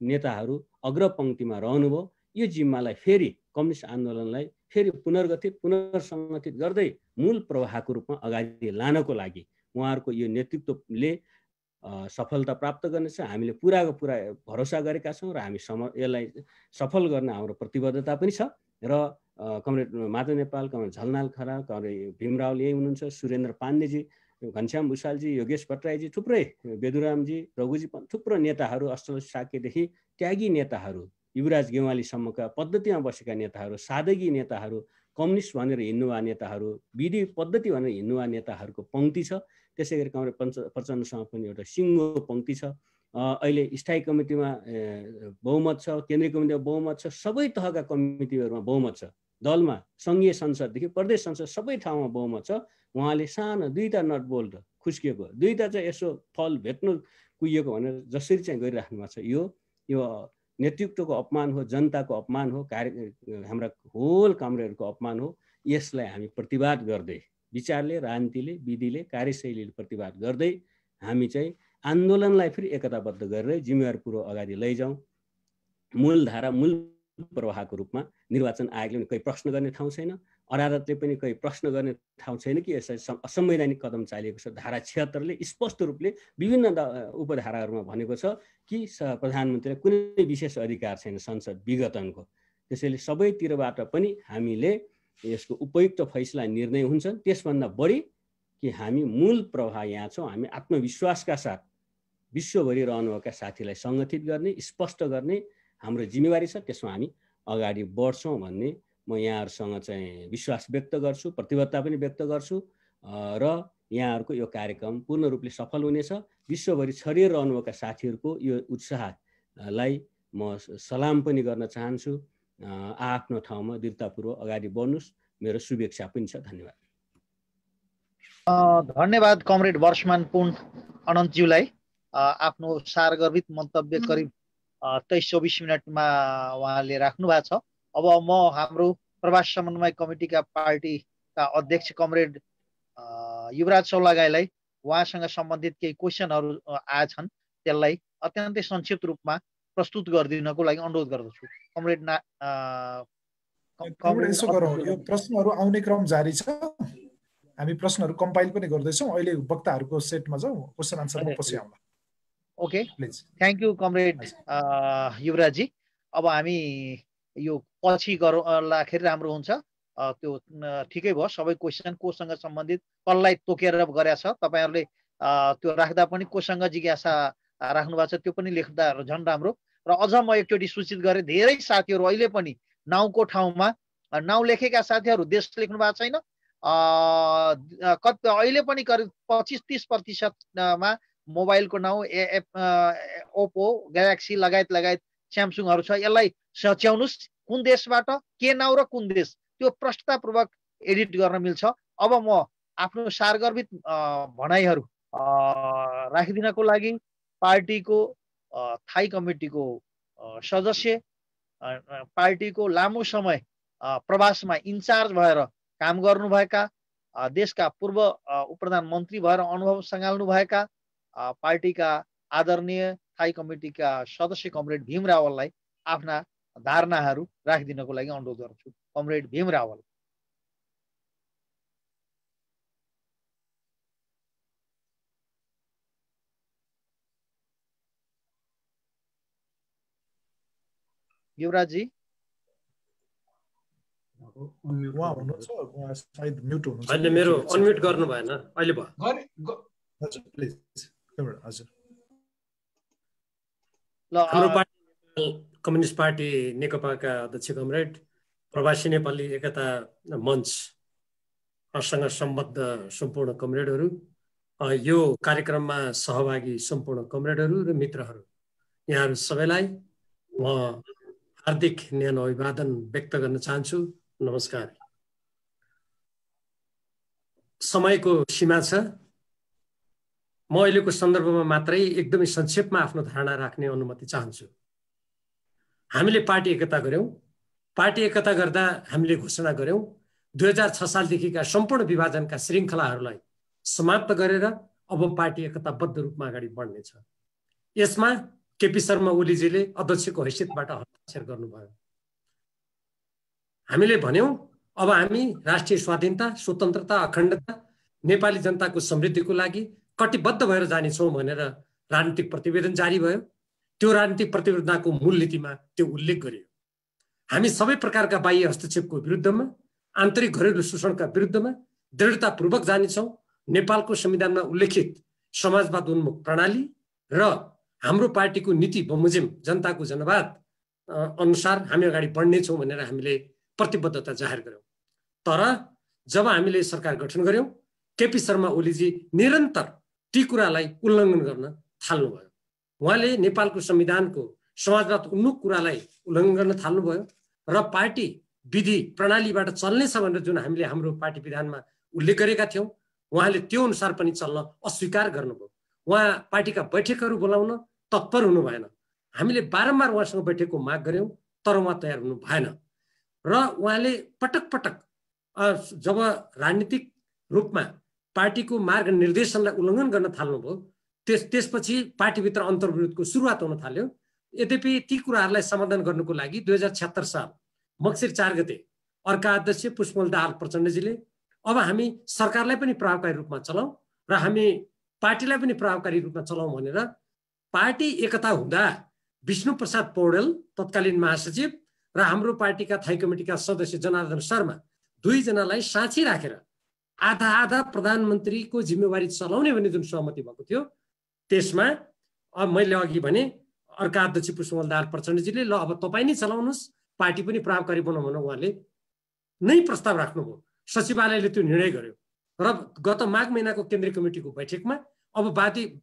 नेताहरू अग्रपङ्क्तिमा रहनुभयो, यो जिम्मालाई फेरि कम्युनिस्ट आन्दोलनलाई फेरि पुनर्गठित पुनर्सङ्गठित गर्दै मूल प्रवाहको रूपमा अगाडि लानको लागि उहाँहरूको यो नेतृत्वले सफलता प्राप्त गर्नेछ। हामीले पुराको पुरा भरोसा गरेका छौँ र हामी यसलाई सफल गर्न हाम्रो प्रतिबद्धता पनि छ। र comrade Madhav Nepal, comrade Jhalanath Khanal, comrade Bhimrao यही हुनुहुन्छ, सुरेन्द्र पाण्डेजी, घनश्याम भुषालजी, योगेश भट्टराईजी, थुप्रै बेदुरामजी, रघुजी, थुप्रो नेताहरू, अष्टल साकेदेखि त्यागी नेताहरू, युवराज गेवालीसम्मका पद्धतिमा बसेका नेताहरू, सादगी नेताहरू, कम्युनिस्ट भनेर हिँड्नुभएको नेताहरू, विधि पद्धति भनेर हिँड्नुभएको नेताहरूको पङ्क्ति छ। त्यसै गरी कमरेड प्रचण्डसँग पनि एउटा सिङ्गो पङ्क्ति छ। अहिले स्थायी कमिटीमा बहुमत छ, केन्द्रीय कमिटीमा बहुमत छ, सबै तहका कमिटीहरूमा बहुमत छ, दलमा सङ्घीय संसददेखि प्रदेश संसद सबै ठाउँमा बहुमत छ। उहाँले सानो दुईवटा नट बोल्ट खुस्किएको, दुईवटा चाहिँ यसो फल भेट्नु कुहिएको भनेर जसरी चाहिँ गरिराख्नु भएको छ, यो नेतृत्वको अपमान हो, जनताको अपमान हो, हाम्रा होल कामरेडहरूको अपमान हो। यसलाई हामी प्रतिवाद गर्दै विचारले, राजनीतिले, विधिले, कार्यशैलीले प्रतिवाद गर्दै हामी चाहिँ आन्दोलनलाई फेरि एकताबद्ध गरेर जिम्मेवारीपूर्वक अगाडि लैजाउँ। मूलधारा, मूल प्रवाहको रूपमा निर्वाचन आयोगले पनि कोही प्रश्न गर्ने ठाउँ छैन, अदालतले पनि कोही प्रश्न गर्ने ठाउँ छैन कि यसलाई असंवैधानिक कदम चालिएको छ। धारा 76ले स्पष्ट रूपले विभिन्न उपधाराहरूमा भनेको छ कि प्रधानमन्त्रीलाई कुनै विशेष अधिकार छैन संसद विघटनको। त्यसैले सबैतिरबाट पनि हामीले यसको उपयुक्त फैसला निर्णय हुन्छन्। त्यसभन्दा बढी कि हामी मूल प्रवाह यहाँ छौँ, हामी आत्मविश्वासका साथ विश्वभरि रहनुभएका साथीलाई सङ्गठित गर्ने, स्पष्ट गर्ने हाम्रो जिम्मेवारी छ। त्यसमा हामी अगाडि बढ्छौँ भन्ने म यहाँहरूसँग चाहिँ विश्वास व्यक्त गर्छु, प्रतिबद्धता पनि व्यक्त गर्छु र यहाँहरूको यो कार्यक्रम पूर्ण रूपले सफल हुनेछ। विश्वभरि छरिएर रहनुभएका साथीहरूको यो उत्साहलाई म सलाम पनि गर्न चाहन्छु। आफ्नो ठाउँमा दृढतापूर्वक अगाडि बढ्नुहोस्, मेरो शुभेच्छा पनि छ। धन्यवाद। धन्यवाद कमरेड वर्षमान पुन अनन्तज्यूलाई। आफ्नो सारगर्भित मन्तव्य करिब 23-24 मिनटमा उहाँले राख्नु भएको छ। अब म हाम्रो प्रवास समन्वय कमिटीका पार्टीका अध्यक्ष कमरेड युवराज सौलागाईलाई उहाँसँग सम्बन्धित केही क्वेसनहरू आएछन् त्यसलाई अत्यन्तै संक्षिप्त रूपमा प्रस्तुत गरिदिनको लागि अनुरोध गर्दछु। कमरेड यसो गरौँ, यो प्रश्नहरू आउने क्रम जारी छ, हामी प्रश्नहरू कम्पाइल पनि गर्दैछौँ। अहिले वक्ताहरूको सेटमा जाउँ, क्वेसन आन्सरमा पछि आउँला। Okay, thank you comrade युवराजी। अब हामी यो पछि गर्दाखेरि राम्रो हुन्छ। त्यो ठिकै भयो, सबै क्वेसन कोसँग सम्बन्धित कसलाई तोकेर गरेका छ तपाईँहरूले त्यो राख्दा पनि कोसँग जिज्ञासा राख्नु भएको छ त्यो पनि लेख्दा झन् राम्रो। र अझ म एकचोटि सूचित गरेँ, धेरै साथीहरू अहिले पनि नाउँको ठाउँमा नाउँ लेखेका साथीहरू देश लेख्नु भएको छैन अहिले पनि करिब 25-30% मोबाइलको नाउँ ओप्पो, ग्यालेक्सी लगायत स्यामसुङहरू छ। यसलाई सच्याउनुस् कुन देशबाट के नाउँ र कुन देश, त्यो प्रष्टतापूर्वक एडिट गर्न मिल्छ। अब म आफ्नो सारगर्भित भनाइहरू राखिदिनको लागि पार्टीको थाई कमिटीको सदस्य, पार्टीको लामो समय प्रवासमा इन्चार्ज भएर काम गर्नुभएका, देशका पूर्व उपप्रधानमन्त्री भएर अनुभव सँगाल्नुभएका पार्टीका आदरणीय थाई कमिटीका सदस्य कमरेड भीम रावललाई आफ्ना धारणाहरू राखिदिनको लागि अनुरोध गर्छु। कमरेड भीम रावल। युवराजी उहाँ हुनुहुन्छ, उहाँ सायद म्युट हुनुहुन्छ। हैन, मेरो अनम्युट गर्नु भएन, अहिले भयो। हजुर प्लिज। हजुर ल, हाम्रो पार्टी कम्युनिस्ट पार्टी नेकपाका अध्यक्ष कमरेड, प्रवासी नेपाली एकता मञ्चसँग सम्बद्ध सम्पूर्ण कमरेडहरू, यो कार्यक्रममा सहभागी सम्पूर्ण कमरेडहरू र मित्रहरू, यहाँहरू सबैलाई म हार्दिक न्यानो अभिवादन व्यक्त गर्न चाहन्छु। नमस्कार। समयको सीमा छ, म अहिलेको सन्दर्भमा मात्रै एकदमै संक्षेपमा आफ्नो धारणा राख्ने अनुमति चाहन्छु। हामीले पार्टी एकता गर्यौं। पार्टी एकता गर्दा हामीले घोषणा गर्यौं 2006 सालदेखिका सम्पूर्ण विभाजनका श्रृङ्खलाहरूलाई समाप्त गरेर अब पार्टी एकताबद्ध रूपमा अगाडि बढ्नेछ। यसमा केपी शर्मा ओलीजीले अध्यक्षको हैसियतबाट हस्ताक्षर गर्नुभयो। हामीले भन्यौं अब हामी राष्ट्रिय स्वाधीनता, स्वतन्त्रता, अखण्डता, नेपाली जनताको समृद्धिको लागि कटिबद्ध भएर जानेछौँ भनेर राजनीतिक प्रतिवेदन जारी भयो। त्यो राजनीतिक प्रतिवेदनको मूल नीतिमा त्यो उल्लेख गरियो। हामी सबै प्रकारका बाह्य हस्तक्षेपको विरुद्धमा, आन्तरिक घरेलु शोषणका विरुद्धमा दृढतापूर्वक जानेछौँ। नेपालको संविधानमा उल्लेखित समाजवाद उन्मुख प्रणाली र हाम्रो पार्टीको नीति बमोजिम जनताको जनवाद अनुसार हामी अगाडि बढ्नेछौँ भनेर हामीले प्रतिबद्धता जाहेर गर्यौं। तर जब हामीले सरकार गठन गर्यौं, केपी शर्मा ओलीजी निरन्तर ती कुरालाई उल्लङ्घन गर्न थाल्नुभयो। उहाँले नेपालको संविधानको समाजवाद उन्मुख कुरालाई उल्लङ्घन गर्न थाल्नुभयो र पार्टी विधि प्रणालीबाट चल्नेछ भनेर जुन हामीले हाम्रो पार्टी विधानमा उल्लेख गरेका थियौं, उहाँले त्यो अनुसार पनि चल्न अस्वीकार गर्नुभयो। उहाँ पार्टीका बैठकहरू बोलाउन तत्पर हुनु भएन। हामीले बारम्बार उहाँसँग बैठकको माग गर्यौं, तर उहाँ तयार हुनु भएन र उहाँले पटक पटक जब राजनीतिक रूपमा पार्टीको मार्ग निर्देशनलाई उल्लङ्घन गर्न थाल्नुभयो, त्यसपछि पार्टीभित्र अन्तर्विरोधको सुरुवात हुन थाल्यो। यद्यपि ती कुराहरूलाई समाधान गर्नको लागि 2076 साल मक्सिर 4 गते अर्का अध्यक्ष पुष्पकमल दाहाल प्रचण्डजीले अब हामी सरकारलाई पनि प्रभावकारी रूपमा चलाउँ र हामी पार्टीलाई पनि प्रभावकारी रूपमा चलाउँ भनेर पार्टी एकता हुँदा विष्णु प्रसाद पौडेल तत्कालीन महासचिव र हाम्रो पार्टीका थाई कमिटीका सदस्य जनार्दन शर्मा दुईजनालाई साँची राखेर आधा आधा प्रधानमन्त्रीको जिम्मेवारी चलाउने भन्ने जुन सहमति भएको थियो, त्यसमा अब मैले अघि भने अर्का अध्यक्ष पुष्पकमल दाहाल प्रचण्डजीले ल अब तपाईँ नै चलाउनुहोस्, पार्टी पनि प्रभावकारी बनाउँ भनेर उहाँले नै प्रस्ताव राख्नुभयो। सचिवालयले त्यो निर्णय गर्यो र गत माघ महिनाको केन्द्रीय कमिटीको बैठकमा अब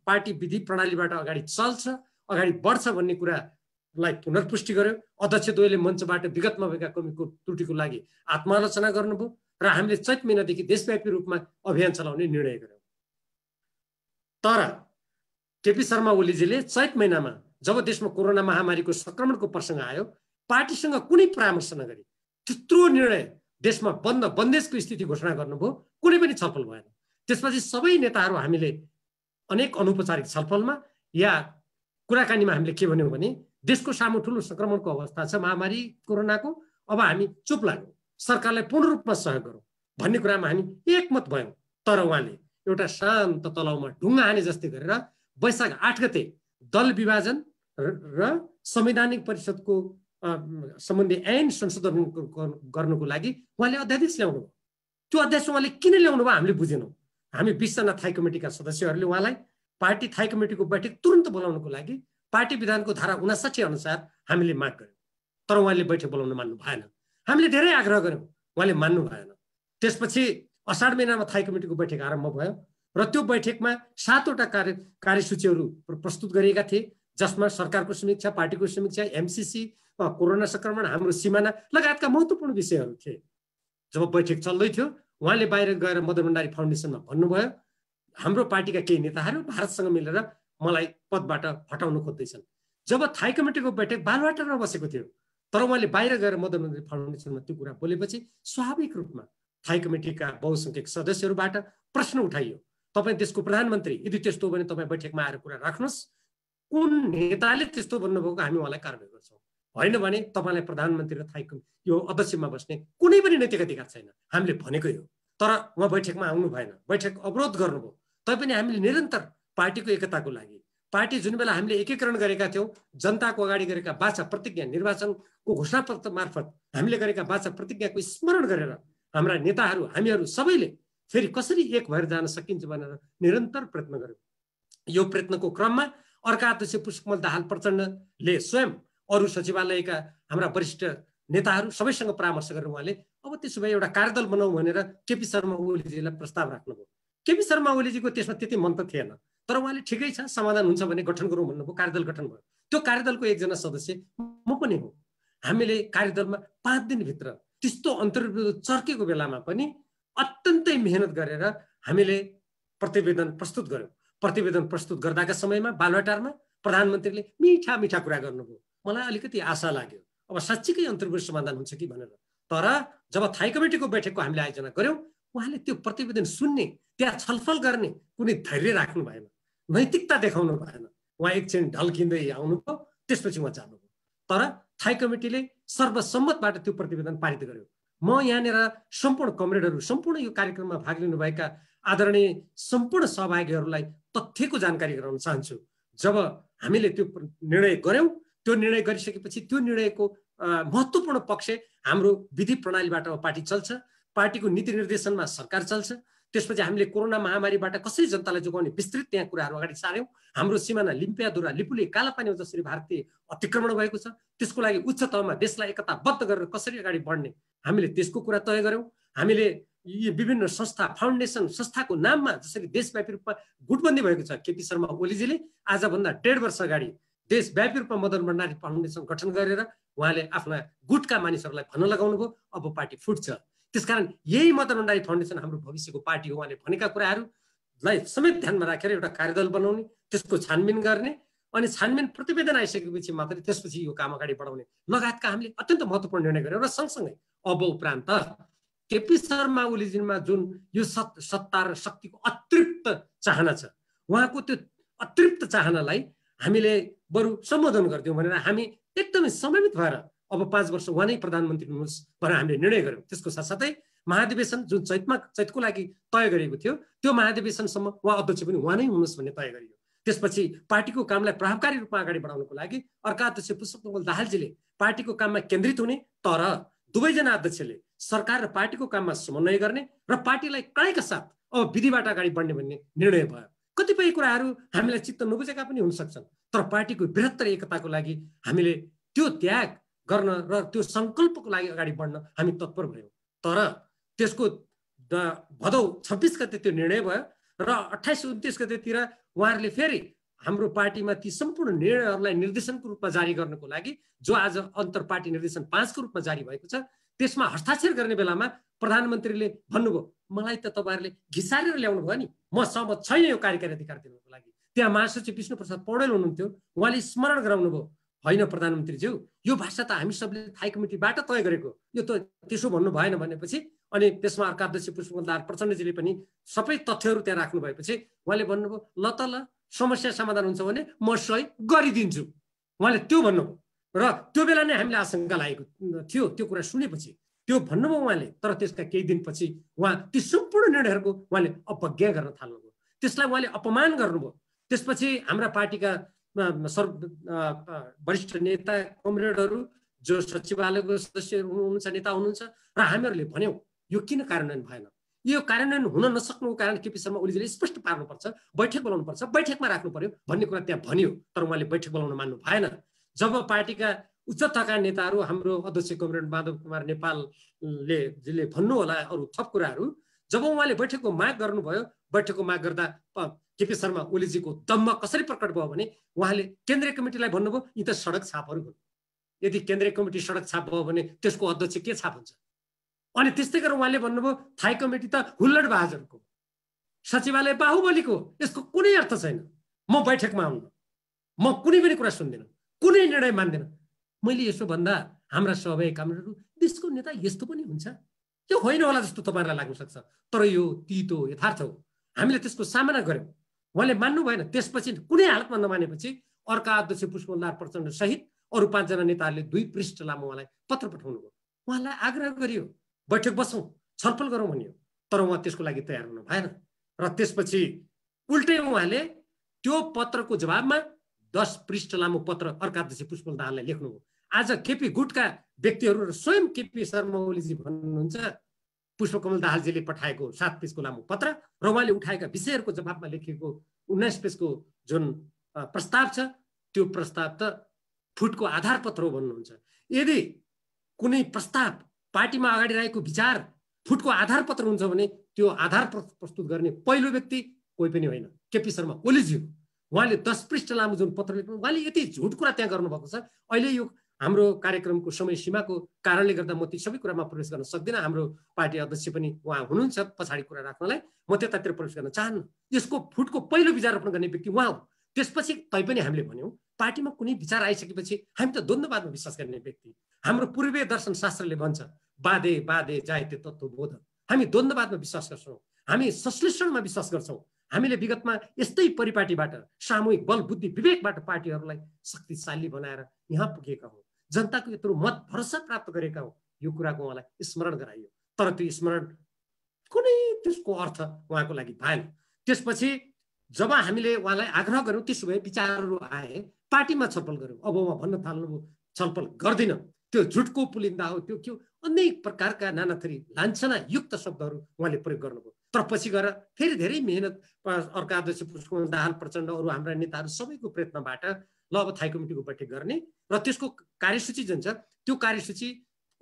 पार्टी विधि प्रणालीबाट अगाडि चल्छ, अगाडि बढ्छ भन्ने कुरालाई पुनर्पुष्टि गर्यो। अध्यक्ष द्वयले मञ्चबाट विगतमा भएका कमीको त्रुटिको लागि आत्मालोचना गर्नुभयो र हामीले चैत महिनादेखि देशव्यापी रूपमा अभियान चलाउने निर्णय गर्यौं। तर केपी शर्मा ओलीजीले चैत महिनामा जब देशमा कोरोना महामारीको संक्रमणको प्रसङ्ग आयो, पार्टीसँग कुनै परामर्श नगरी त्यत्रो निर्णय देशमा बन्देजको स्थिति घोषणा गर्नुभयो, कुनै पनि छलफल भएन। त्यसपछि सबै नेताहरू हामीले अनेक अनौपचारिक छलफलमा या कुराकानीमा हामीले के भन्यौं भने देशको सामु ठुलो संक्रमणको अवस्था छ महामारी कोरोनाको, अब हामी चुप लाग्यौं, सरकारलाई पूर्ण रूपमा सहयोग गरौँ भन्ने कुरामा हामी एकमत भयौं। तर उहाँले एउटा शान्त तलाउमा ढुङ्गा हाने जस्तै गरेर वैशाख 8 गते दल विभाजन र संवैधानिक परिषदको सम्बन्धी ऐन संशोधन गर्नुको लागि उहाँले अध्यादेश ल्याउनु भयो। त्यो अध्यादेश उहाँले किन ल्याउनु भयो हामीले बुझेनौँ। हामी 20 जना थाई कमिटीका सदस्यहरूले उहाँलाई पार्टी थाई कमिटीको बैठक तुरन्त बोलाउनको लागि पार्टी विधानको धारा 59 अनुसार हामीले माग गर्यौं, तर उहाँले बैठक बोलाउन मान्नु भएन। हामीले धेरै आग्रह गर्यौं, उहाँले मान्नु भएन। त्यसपछि असाढ महिनामा थाई कमिटीको बैठक आरम्भ भयो र त्यो बैठकमा 7वटा कार्यसूचीहरू प्रस्तुत गरिएका थिए, जसमा सरकारको समीक्षा, पार्टीको समीक्षा, एमसीसी, कोरोना संक्रमण, हाम्रो सिमाना लगायतका महत्त्वपूर्ण विषयहरू थिए। जब बैठक चल्दै थियो, उहाँले बाहिर गएर मदन भण्डारी फाउन्डेसनमा भन्नुभयो, हाम्रो पार्टीका केही नेताहरू भारतसँग मिलेर मलाई पदबाट हटाउन खोज्दैछन्। जब थाई कमिटीको बैठक बालुवाटारमा बसेको थियो, तर उहाँले बाहिर गएर मदन भण्डारी फाउन्डेसनमा त्यो कुरा बोलेपछि स्वाभाविक रूपमा थाई कमिटीका बहुसंख्यक सदस्यहरूबाट प्रश्न उठाइयो, तपाईँ देशको प्रधानमन्त्री, यदि त्यस्तो हो भने तपाईँ बैठकमा आएर कुरा राख्नुहोस्, कुन नेताले त्यस्तो भन्नुभएको हामी उहाँलाई कारबाही गर्छौँ, होइन भने तपाईँलाई प्रधानमन्त्री र थाई यो अध्यक्षमा बस्ने कुनै पनि नैतिक अधिकार छैन, हामीले भनेकै हो। तर उहाँ बैठकमा आउनु भएन, बैठक अवरोध गर्नुभयो। तैपनि हामीले निरन्तर पार्टीको एकताको लागि, पार्टी जुन बेला हामीले एकीकरण गरेका थियौँ, जनताको अगाडि गरेका वाचा प्रतिज्ञा, निर्वाचनको घोषणापत्र मार्फत हामीले गरेका वाचा प्रतिज्ञाको स्मरण गरेर हाम्रा नेताहरू, हामीहरू सबैले फेरि कसरी एक भएर जान सकिन्छ भनेर निरन्तर प्रयत्न गर्यौँ। यो प्रयत्नको क्रममा अर्का अध्यक्ष पुष्पकमल दाहाल प्रचण्डले स्वयं अरू सचिवालयका हाम्रा वरिष्ठ नेताहरू सबैसँग परामर्श गरेर उहाँले अब त्यसो भए एउटा कार्यदल बनाऊ भनेर केपी शर्मा ओलीजीलाई प्रस्ताव राख्नुभयो। केपी शर्मा ओलीजीको त्यसमा त्यति मन त थिएन, तर उहाँले ठिकै छ, समाधान हुन्छ भने गठन गरौँ भन्नुभयो। कार्यदल गठन भयो। त्यो कार्यदलको एकजना सदस्य म पनि हो। हामीले कार्यदलमा 5 दिनभित्र त्यस्तो अन्तर्विरोध चर्केको बेलामा पनि अत्यन्तै मेहनत गरेर हामीले प्रतिवेदन प्रस्तुत गर्यौँ। प्रतिवेदन प्रस्तुत गर्दाका समयमा बालुवाटारमा प्रधानमन्त्रीले मिठा मिठा कुरा गर्नुभयो। मलाई अलिकति आशा लाग्यो अब साँच्चीकै अन्तर्विरोध समाधान हुन्छ कि भनेर। तर जब थाई कमिटीको बैठकको हामीले आयोजना गर्यौँ, उहाँले त्यो प्रतिवेदन सुन्ने, त्यहाँ छलफल गर्ने कुनै धैर्य राख्नु भएन, नैतिकता देखाउनु भएन। उहाँ एकछिन ढल्किँदै आउनुभयो, त्यसपछि उहाँ जानुभयो। तर थाई कमिटीले सर्वसम्मतबाट त्यो प्रतिवेदन पारित गर्यो। म यहाँनिर सम्पूर्ण कमरेडहरू, सम्पूर्ण यो कार्यक्रममा भाग लिनुभएका आदरणीय सम्पूर्ण सहभागीहरूलाई तथ्यको जानकारी गराउन चाहन्छु। जब हामीले त्यो निर्णय गर्यौँ, त्यो निर्णय गरिसकेपछि त्यो निर्णयको महत्त्वपूर्ण पक्ष हाम्रो विधि प्रणालीबाट पार्टी चल्छ, पार्टीको नीति निर्देशनमा सरकार चल्छ। त्यसपछि हामीले कोरोना महामारीबाट कसरी जनतालाई जोगाउने विस्तृत त्यहाँ कुराहरू अगाडि सार्यौँ। हाम्रो सिमाना लिम्पियाधुरा, लिपुले, कालापानीमा जसरी भारतीय अतिक्रमण भएको छ, त्यसको लागि उच्च तहमा देशलाई एकताबद्ध गरेर कसरी अगाडि बढ्ने हामीले त्यसको कुरा तय गऱ्यौँ। हामीले यी विभिन्न संस्था, फाउन्डेसन, संस्थाको नाममा जसरी देशव्यापी रूपमा गुटबन्दी भएको छ, केपी शर्मा ओलीजीले आजभन्दा 1.5 वर्ष अगाडि देशव्यापी रूपमा मदन भण्डारी फाउन्डेसन गठन गरेर उहाँले आफ्ना गुटका मानिसहरूलाई भन्न लगाउनु भयो, अब पार्टी फुट्छ। त्यसकारण यही मदन भण्डारी फाउन्डेसन हाम्रो भविष्यको पार्टी हो। उहाँले भनेका कुराहरूलाई समेत ध्यानमा राखेर एउटा कार्यदल बनाउने, त्यसको छानबिन गर्ने, अनि छानबिन प्रतिवेदन आइसकेपछि मात्रै त्यसपछि यो काम अगाडि बढाउने लगायतका हामीले अत्यन्त महत्त्वपूर्ण निर्णय गर्यौँ। र सँगसँगै अब उपरान्त केपी शर्मा ओलीजीमा जुन यो सत्ता र शक्तिको अतिरिक्त चाहना छ, उहाँको त्यो अतिरिक्त चाहनालाई हामीले बरु सम्बोधन गरिदिउँ भनेर हामी एकदमै समयमित भएर अब 5 वर्ष उहाँ नै प्रधानमन्त्री हुनुहोस् भनेर हामीले निर्णय गर्यौँ। त्यसको साथसाथै महाधिवेशन जुन चैतको लागि तय गरेको थियो, त्यो महाधिवेशनसम्म उहाँ अध्यक्ष पनि उहाँ नै हुनुहोस् भन्ने तय गरियो। त्यसपछि पार्टीको कामलाई प्रभावकारी रूपमा अगाडि बढाउनको लागि अर्का अध्यक्ष पुष्पकमल दाहालजीले पार्टीको काममा केन्द्रित हुने, तर दुवैजना अध्यक्षले सरकार र पार्टीको काममा समन्वय गर्ने र पार्टीलाई कडाइका साथ अब विधिबाट अगाडि बढ्ने भन्ने निर्णय भयो। कतिपय कुराहरू हामीलाई चित्त नबुझेका पनि हुन सक्छन्, तर पार्टीको बृहत्तर एकताको लागि हामीले त्यो त्याग गर्न र त्यो सङ्कल्पको लागि अगाडि बढ्न हामी तत्पर भयौँ। तर त्यसको भदौ 26 गते त्यो निर्णय भयो र 28-29 गतेतिर उहाँहरूले फेरि हाम्रो पार्टीमा ती सम्पूर्ण निर्णयहरूलाई निर्देशनको रूपमा जारी गर्नको लागि, जो आज अन्तर पार्टी निर्देशन 5 को रूपमा जारी भएको छ, त्यसमा हस्ताक्षर गर्ने बेलामा प्रधानमन्त्रीले भन्नुभयो, मलाई त तपाईँहरूले घिसारेर ल्याउनु भयो नि, म सहमत छैन यो कार्यकारी अधिकार दिनको लागि। त्यहाँ महासचिव विष्णुप्रसाद पौडेल हुनुहुन्थ्यो, उहाँले स्मरण गराउनु भयो, होइन प्रधानमन्त्रीज्यू, यो भाषा त हामी सबले थाई कमिटीबाट तय गरेको, यो त त्यसो भन्नु भएन भनेपछि अनि त्यसमा अर्का अध्यक्ष पुष्पकमल दाहाल प्रचण्डजीले पनि सबै तथ्यहरू त्यहाँ राख्नु भएपछि उहाँले भन्नुभयो, ल त ल समस्या समाधान हुन्छ भने म सही गरिदिन्छु, उहाँले त्यो भन्नुभयो। र त्यो बेला नै हामीले आशंका लागेको थियो, त्यो कुरा सुनेपछि त्यो भन्नुभयो उहाँले। तर त्यसका केही दिनपछि उहाँ ती सम्पूर्ण निर्णयहरूको उहाँले अपज्ञा गर्न थाल्नुभयो, त्यसलाई उहाँले अपमान गर्नुभयो। त्यसपछि हाम्रा पार्टीका वरिष्ठ नेता कमरेडहरू, जो सचिवालयको सदस्यहरू हुनुहुन्छ, नेता हुनुहुन्छ, र हामीहरूले भन्यौँ यो किन कार्यान्वयन भएन, यो कार्यान्वयन हुन नसक्नुको कारण केपी शर्मा ओलीजीले स्पष्ट पार्नुपर्छ, बैठक बोलाउनुपर्छ, बैठकमा राख्नु पर्यो भन्ने कुरा त्यहाँ भनियो। तर उहाँले बैठक बोलाउन मान्नु भएन। जब पार्टीका उच्च तहका नेताहरू, हाम्रो अध्यक्ष कमरेड माधव कुमार नेपालले भन्नु होला अरू थप कुराहरू, जब उहाँले बैठकको माग गर्नुभयो, बैठकको माग गर्दा केपी शर्मा ओलीजीको दम्म कसरी प्रकट भयो भने उहाँले केन्द्रीय कमिटीलाई भन्नुभयो यी त सडक छापहरू हुन्, यदि केन्द्रीय कमिटी सडक छाप भयो भने त्यसको अध्यक्ष के छाप हुन्छ। अनि त्यस्तै गरेर उहाँले भन्नुभयो थाई कमिटी त हुल्लड बहादुरको, सचिवालय बाहुबलीको, यसको कुनै अर्थ छैन, म बैठकमा आउनु, म कुनै पनि कुरा सुन्दिनँ, कुनै निर्णय मान्दिनँ। मैले यसो भन्दा हाम्रा सहभागी कामरेडहरू देशको नेता यस्तो पनि हुन्छ, यो होइन होला जस्तो तपाईँहरूलाई लाग्न सक्छ, तर यो तितो यथार्थ हो। हामीले त्यसको सामना गर्यौँ, उहाँले मान्नु भएन। त्यसपछि कुनै हालतमा नमानेपछि अर्का अध्यक्ष पुष्पकमल दाहाल प्रचण्ड सहित अरू 5 जना नेताहरूले 2 पृष्ठ लामो उहाँलाई पत्र पठाउनु भयो। उहाँलाई आग्रह गरियो बैठक बसौँ, छलफल गरौँ भनियो, तर उहाँ त्यसको लागि तयार हुनु भएन। र त्यसपछि उल्टै उहाँले त्यो पत्रको जवाबमा 10 पृष्ठ लामो पत्र अर्का अध्यक्ष पुष्पकमल दाहाललाई लेख्नुभयो। आज केपी गुटका व्यक्तिहरू र स्वयं केपी शर्मा ओलीजी भन्नुहुन्छ पुष्पकमल दाहालजीले पठाएको 7 पेजको लामो पत्र र उहाँले उठाएका विषयहरूको जवाबमा लेखिएको 19 पेजको जुन प्रस्ताव छ त्यो प्रस्ताव त फुटको आधार पत्र हो भन्नुहुन्छ। यदि कुनै प्रस्ताव पार्टीमा अगाडि रहेको विचार फुटको आधार पत्र हुन्छ भने त्यो आधार प्रस्तुत गर्ने पहिलो व्यक्ति कोही पनि होइन, केपी शर्मा ओलीजी हो। उहाँले 10 पृष्ठ लामो जुन पत्र लेख्नु, उहाँले यति झुट कुरा त्यहाँ गर्नुभएको छ। अहिले यो हाम्रो कार्यक्रमको समय सीमाको कारणले गर्दा म ती सबै कुरामा प्रवेश गर्न सक्दिनँ। हाम्रो पार्टी अध्यक्ष पनि उहाँ हुनुहुन्छ पछाडि कुरा राख्नलाई, म त्यतातिर प्रवेश गर्न चाहन्न। यसको फुटको पहिलो विचार रोपण गर्ने व्यक्ति उहाँ हो। त्यसपछि तैपनि हामीले भन्यौँ पार्टीमा कुनै विचार आइसकेपछि हामी त द्वन्द्ववादमा विश्वास गर्ने व्यक्ति, हाम्रो पूर्वीय दर्शन शास्त्रले भन्छ बादे बादे जायते तत्त्वबोध, हामी द्वन्द्ववादमा विश्वास गर्छौँ, हामी संश्लेषणमा विश्वास गर्छौँ। हामीले विगतमा यस्तै परिपाटीबाट सामूहिक बल बुद्धि विवेकबाट पार्टीहरूलाई शक्तिशाली बनाएर यहाँ पुगेका हौँ, जनताको यत्रो मत भरोसा प्राप्त गरेका हौँ। यो कुराको उहाँलाई स्मरण गराइयो, तर त्यो स्मरण कुनै त्यसको अर्थ उहाँको लागि भएन। त्यसपछि जब हामीले उहाँलाई आग्रह गर्यौँ त्यसो भए विचारहरू आए, पार्टीमा छलफल गर्यौँ। अब उहाँ भन्न थाल्नुभयो छलफल गर्दिन, त्यो झुटको पुलिन्दा हो, त्यो के अनेक प्रकारका नाना थरी लान्छना युक्त शब्दहरू उहाँले प्रयोग गर्नुभयो। तर पछि गएर फेरि धेरै मेहनत अर्का अध्यक्ष पुष्पकमल दाहाल प्रचण्ड अरू हाम्रा नेताहरू सबैको प्रयत्नबाट ल अब थाई कमिटीको बैठक गर्ने र त्यसको कार्यसूची जुन छ त्यो कार्यसूची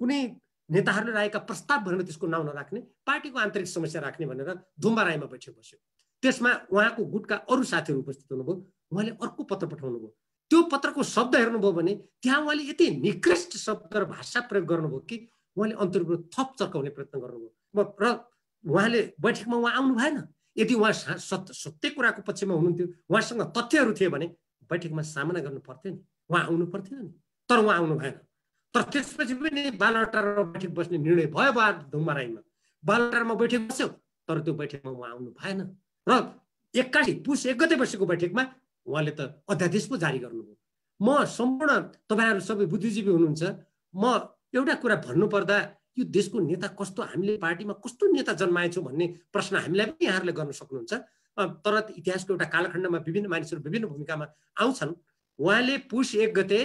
कुनै नेताहरूले राखेका प्रस्ताव भनेर त्यसको नाउँ नराख्ने, पार्टीको आन्तरिक समस्या राख्ने भनेर धुम्बाराईमा बैठक बस्यो। त्यसमा उहाँको गुटका अरू साथीहरू उपस्थित हुनुभयो। उहाँले अर्को पत्र पठाउनु भयो। त्यो पत्रको शब्द हेर्नुभयो भने त्यहाँ उहाँले यति निकृष्ट शब्द र भाषा प्रयोग गर्नुभयो कि उहाँले अन्तर्गत थप चर्काउने प्रयत्न गर्नुभयो। र उहाँले बैठकमा उहाँ आउनु भएन। यदि उहाँ सत्य कुराको पक्षमा हुनुहुन्थ्यो, उहाँसँग तथ्यहरू थिए भने बैठकमा सामना गर्नु पर्थ्यो नि, उहाँ आउनु पर्थ्यो नि, तर उहाँ आउनु भएन। तर त्यसपछि पनि बालुवाटारमा बैठक बस्ने निर्णय भयो धुम्बाराईमा, बालुवाटारमा बैठक बस्यो, तर त्यो बैठकमा उहाँ आउनु भएन। र 21 पुस 1 गते बसेको बैठकमा उहाँले त अध्यादेश पो जारी गर्नुभयो। म सम्पूर्ण तपाईँहरू सबै बुद्धिजीवी हुनुहुन्छ, म एउटा कुरा भन्नुपर्दा यो देशको नेता कस्तो, हामीले पार्टीमा कस्तो नेता जन्माएछौँ भन्ने प्रश्न हामीलाई पनि यहाँहरूले गर्न सक्नुहुन्छ। तर इतिहासको एउटा कालखण्डमा विभिन्न मानिसहरू विभिन्न भूमिकामा आउँछन्। उहाँले पुस 1 गते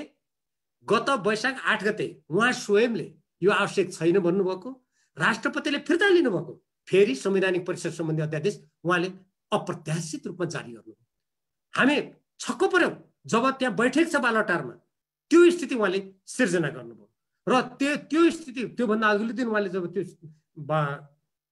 गत वैशाख 8 गते उहाँ स्वयंले यो आवश्यक छैन भन्नुभएको, राष्ट्रपतिले फिर्ता लिनुभएको, फेरि संवैधानिक परिषद सम्बन्धी अध्यादेश उहाँले अप्रत्याशित रूपमा जारी गर्नुभयो। हामी छक्क पर्यौँ जब त्यहाँ बैठक छ बालुवाटारमा, त्यो स्थिति उहाँले सिर्जना गर्नुभयो। र त्यो स्थिति त्योभन्दा अघिल्लो दिन उहाँले जब त्यो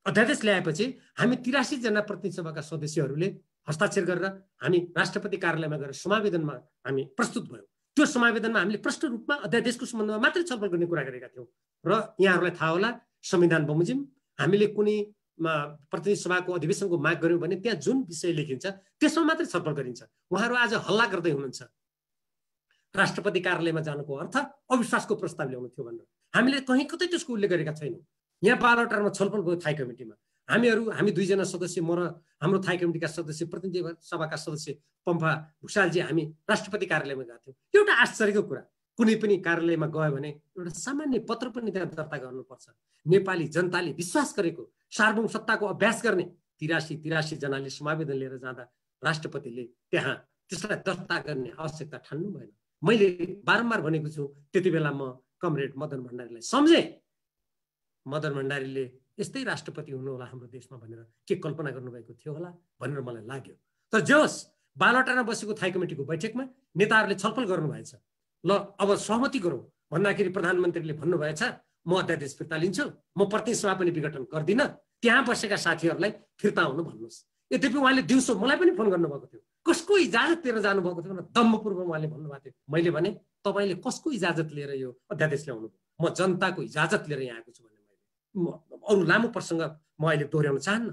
अध्यादेश ल्याएपछि हामी 83 जना प्रतिनिधि सभाका सदस्यहरूले हस्ताक्षर गरेर हामी राष्ट्रपति कार्यालयमा गएर समावेदनमा हामी प्रस्तुत भयौँ। त्यो समावेदनमा हामीले प्रष्ट रूपमा अध्यादेशको सम्बन्धमा मात्रै छलफल गर्ने कुरा गरेका थियौँ। र यहाँहरूलाई थाहा होला संविधान बमोजिम हामीले कुनै प्रतिनिधि सभाको अधिवेशनको माग गर्यौँ भने त्यहाँ जुन विषय लेखिन्छ त्यसमा मात्रै छलफल गरिन्छ। उहाँहरू आज हल्ला गर्दै हुनुहुन्छ राष्ट्रपति कार्यालयमा जानुको अर्थ अविश्वासको प्रस्ताव ल्याउनु थियो भनेर। हामीले कहीँ कतै त्यसको उल्लेख गरेका छैनौँ। यहाँ बालुवाटारमा छलफल भयो थाई कमिटीमा, हामी 2 जना सदस्य, म र हाम्रो थाई कमिटीका सदस्य प्रतिनिधि सभाका सदस्य पम्फा भुषालजी हामी राष्ट्रपति कार्यालयमा गएको थियौँ। एउटा आश्चर्यको कुरा, कुनै पनि कार्यालयमा गयो भने एउटा सामान्य पत्र पनि त्यहाँ दर्ता गर्नुपर्छ। नेपाली जनताले विश्वास गरेको सार्वभौम सत्ताको अभ्यास गर्ने 83 जनाले समावेदन लिएर जाँदा राष्ट्रपतिले त्यहाँ त्यसलाई दर्ता गर्ने आवश्यकता ठान्नु भएन। मैले बारम्बार भनेको छु, त्यति बेला म कमरेड मदन भण्डारीलाई सम्झेँ। मदन भण्डारीले यस्तै राष्ट्रपति हुनु होला हाम्रो देशमा भनेर के कल्पना गर्नुभएको थियो होला भनेर मलाई लाग्यो। तर जे होस्, बालुवाटारमा बसेको थाई कमिटीको बैठकमा नेताहरूले छलफल गर्नुभएछ। ल अब सहमति गरौँ भन्दाखेरि प्रधानमन्त्रीले भन्नुभएछ म अध्यादेश फिर्ता लिन्छु, म प्रतिनिधि सभा पनि विघटन गर्दिनँ, त्यहाँ बसेका साथीहरूलाई फिर्ता आउनु भन्नुहोस्। यद्यपि उहाँले दिउँसो मलाई पनि फोन गर्नुभएको थियो, कसको इजाजत लिएर जानुभएको थियो भनेर दम्बपूर्वक उहाँले भन्नुभएको थियो। मैले भने तपाईँले कसको इजाजत लिएर यो अध्यादेश ल्याउनु? म जनताको इजाजत लिएर यहाँ आएको छु भने मैले अरू लामो प्रसङ्ग म अहिले दोहोऱ्याउन चाहन्न।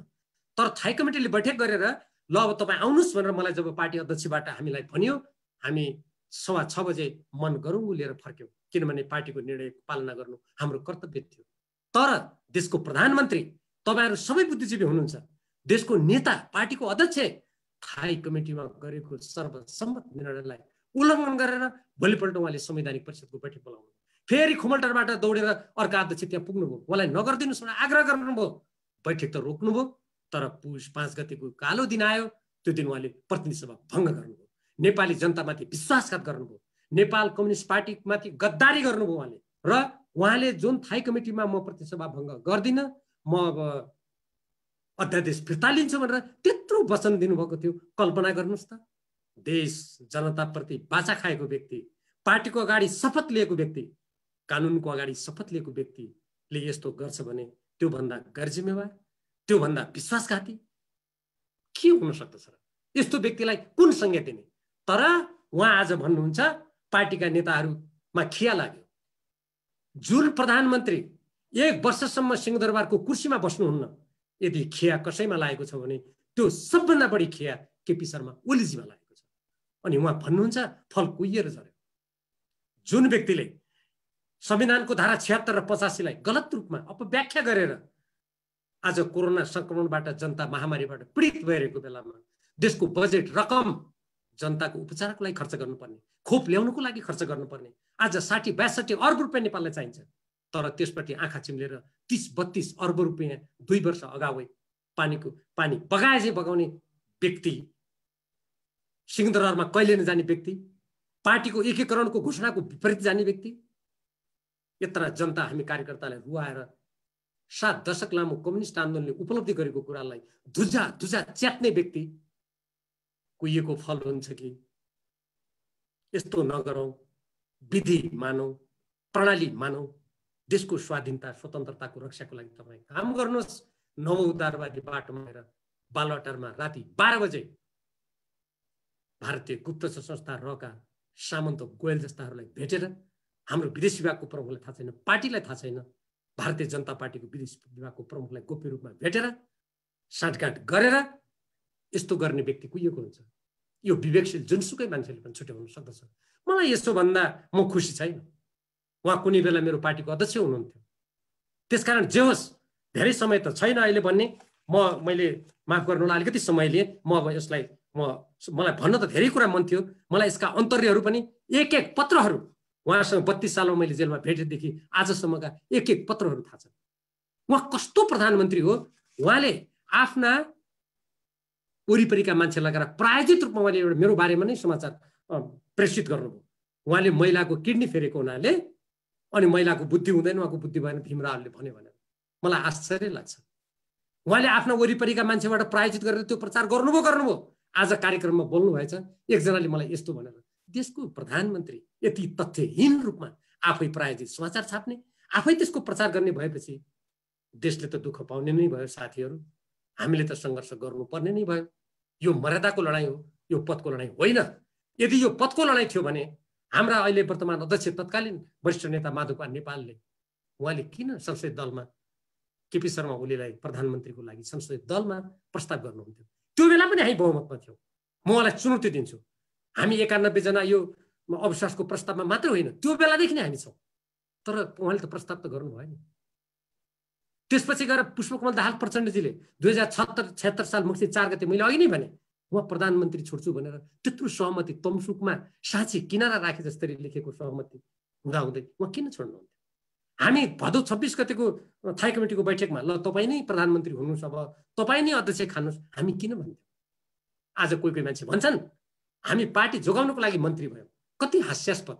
तर थाई कमिटीले बैठक गरेर ल अब तपाईँ आउनुहोस् भनेर मलाई जब पार्टी अध्यक्षबाट हामीलाई भनियो, हामी 6:15 बजे मन गरौँ लिएर फर्क्यौँ, किनभने पार्टीको निर्णयको पालना गर्नु हाम्रो कर्तव्य थियो। तर देशको प्रधानमन्त्री, तपाईँहरू सबै बुद्धिजीवी हुनुहुन्छ, देशको नेता, पार्टीको अध्यक्ष थाई कमिटीमा गरेको सर्वसम्मत निर्णयलाई उल्लङ्घन गरेर भोलिपल्ट उहाँले संवैधानिक परिषदको बैठक बोलाउनु, फेरि खुमलटारबाट दौडेर अर्का अध्यक्ष त्यहाँ पुग्नुभयो, उहाँलाई नगरिदिनुहोस् भनेर आग्रह गर्नुभयो। बैठक त रोक्नुभयो, तर पुष 5 गतेको कालो दिन आयो, त्यो दिन उहाँले प्रतिनिधि सभा भङ्ग गर्नुभयो, नेपाली जनतामाथि विश्वासघात गर्नुभयो, नेपाल कम्युनिस्ट पार्टीमाथि गद्दारी गर्नुभयो उहाँले। र उहाँले जुन थाई कमिटीमा म प्रतिनिधि सभा भङ्ग गर्दिनँ, म अब अध्यादेश फिर्ता लिन्छु भनेर त्यत्रो वचन दिनुभएको थियो। कल्पना गर्नुहोस् त, देश जनताप्रति बाचा खाएको व्यक्ति, पार्टीको अगाडि शपथ लिएको व्यक्ति, कानुनको अगाडि शपथ लिएको व्यक्तिले यस्तो गर्छ भने त्योभन्दा गैरजिम्मेवार, त्योभन्दा विश्वासघाती के हुन सक्दछ र? यस्तो व्यक्तिलाई कुन संज्ञा दिने? तर उहाँ आज भन्नुहुन्छ पार्टीका नेताहरूमा खिया लाग्यो। जुन प्रधानमन्त्री 1 वर्षसम्म सिंहदरबारको कुर्सीमा बस्नुहुन्न, यदि खिया कसैमा लागेको छ भने त्यो सबभन्दा बढी खिया केपी शर्मा ओलीजीमा लागेको छ। अनि उहाँ भन्नुहुन्छ फल कुहिएर झर्यो। जुन व्यक्तिले संविधानको धारा 76 र 85लाई गलत रूपमा अपव्याख्या गरेर आज कोरोना संक्रमणबाट जनता महामारीबाट पीडित भइरहेको बेलामा देशको बजेट रकम जनताको उपचारको लागि खर्च गर्नुपर्ने, खोप ल्याउनुको लागि खर्च गर्नुपर्ने, आज 60-62 अर्ब रुपियाँ नेपाललाई चाहिन्छ। तर त्यसपछि आँखा चिम्लेर 30-32 अर्ब रुपियाँ 2 वर्ष अगावै पानी बगाए बगाउने व्यक्ति, सिंहदरबारमा कहिले नजाने व्यक्ति, पार्टीको एकीकरणको घोषणाको विपरीत जाने व्यक्ति, यत्र जनता हामी कार्यकर्तालाई रुवाएर 7 दशक लामो कम्युनिस्ट आन्दोलनले उपलब्धि गरेको कुरालाई धुजा च्यात्ने व्यक्ति कुहिएको फल हुन्छ कि? यस्तो नगरौँ, विधि मानौ, प्रणाली मानौ, देशको स्वाधीनता स्वतन्त्रताको रक्षाको लागि तपाईँ काम गर्नुहोस्। नवउदारवादी बाटोमा गएर बालवाटारमा राति 12 बजे भारतीय गुप्तचर संस्था रका सामन्त गोयल जस्ताहरूलाई भेटेर, हाम्रो विदेश विभागको प्रमुखलाई थाहा छैन, पार्टीलाई थाहा छैन, भारतीय जनता पार्टीको विदेश विभागको प्रमुखलाई गोप्य रूपमा भेटेर साँठगाँठ गरेर यस्तो गर्ने व्यक्ति कुहिएको हुन्छ। यो विवेकशील जुनसुकै मान्छेले पनि छुट्याउन सक्दछ। मलाई यसो भन्दा म खुसी छैन। उहाँ कुनै बेला मेरो पार्टीको अध्यक्ष हुनुहुन्थ्यो। त्यसकारण जे होस्, धेरै समय त छैन अहिले भन्ने, मैले माफ गर्नुहोला अलिकति समय लिएँ। म अब यसलाई मलाई भन्न त धेरै कुरा मन थियो। मलाई यसका अन्तर्यहरू पनि एक पत्रहरू, उहाँसँग 32 सालमा मैले जेलमा भेटेदेखि आजसम्मका एक पत्रहरू थाहा छन्। उहाँ कस्तो प्रधानमन्त्री हो? उहाँले आफ्ना वरिपरिका मान्छेलाई लगाएर प्रायोजित रूपमा उहाँले एउटा मेरो बारेमा नै समाचार प्रेषित गर्नुभयो। उहाँले महिलाको किडनी फेरेको हुनाले अनि महिलाको बुद्धि हुँदैन, उहाँको बुद्धि भएन भीमरावले भन्यो भनेर मलाई आश्चर्य लाग्छ। उहाँले आफ्ना वरिपरिका मान्छेबाट प्रायोजित गरेर त्यो प्रचार गर्नुभयो। आज कार्यक्रममा बोल्नु भएछ एकजनाले मलाई यस्तो भनेर, देशको प्रधानमन्त्री यति तथ्यहीन रूपमा आफै प्रायोजित समाचार छाप्ने, आफै त्यसको प्रचार गर्ने भएपछि देशले त दुःख पाउने नै भयो। साथीहरू, हामीले त सङ्घर्ष गर्नुपर्ने नै भयो। यो मर्यादाको लडाइँ हो, यो पदको लडाइँ होइन। यदि यो पदको लडाइँ थियो भने हाम्रा अहिले वर्तमान अध्यक्ष तत्कालीन वरिष्ठ नेता माधवकुमार नेपालले उहाँले किन संसदीय दलमा केपी शर्मा ओलीलाई प्रधानमन्त्रीको लागि संसदीय दलमा प्रस्ताव गर्नुहुन्थ्यो? त्यो बेला पनि हामी बहुमतमा थियौँ। म उहाँलाई चुनौती दिन्छु, हामी 91 जना यो अविश्वासको प्रस्तावमा मात्र होइन, त्यो बेलादेखि नै हामी छौँ। तर उहाँले त प्रस्ताव त गर्नु भएन। त्यसपछि गएर पुष्पकमल दाहाल प्रचण्डजीले 2076 साल मङ्सिर 4 गते, मैले अघि नै भने, उहाँ प्रधानमन्त्री छोड्छु भनेर त्यत्रो सहमति तमसुकमा साँची किनारा राखे जसरी लेखेको सहमति हुँदाहुँदै उहाँ किन छोड्नुहुन्थ्यो? हामी भदौ 26 गतेको थाई कमिटीको बैठकमा ल तपाईँ नै प्रधानमन्त्री हुनुहोस्, अब तपाईँ नै अध्यक्ष खानुहोस्, हामी किन भन्थ्यौँ? आज कोही मान्छे भन्छन् हामी पार्टी जोगाउनको लागि मन्त्री भयौँ। कति हास्यास्पद!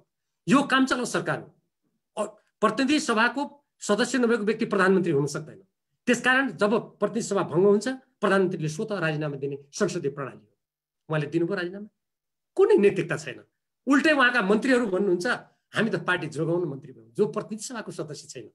यो कामचलाउ सरकार हो। प्रतिनिधि सभाको सदस्य नभएको व्यक्ति प्रधानमन्त्री हुन सक्दैन। त्यसकारण जब प्रतिनिधि सभा भङ्ग हुन्छ, प्रधानमन्त्रीले स्वतः राजीनामा दिने संसदीय प्रणाली हो। उहाँले दिनुभयो राजीनामा? कुनै नैतिकता छैन। उल्टै उहाँका मन्त्रीहरू भन्नुहुन्छ हामी त पार्टी जोगाउन मन्त्री भयौँ। जो प्रतिनिधि सभाको सदस्य छैन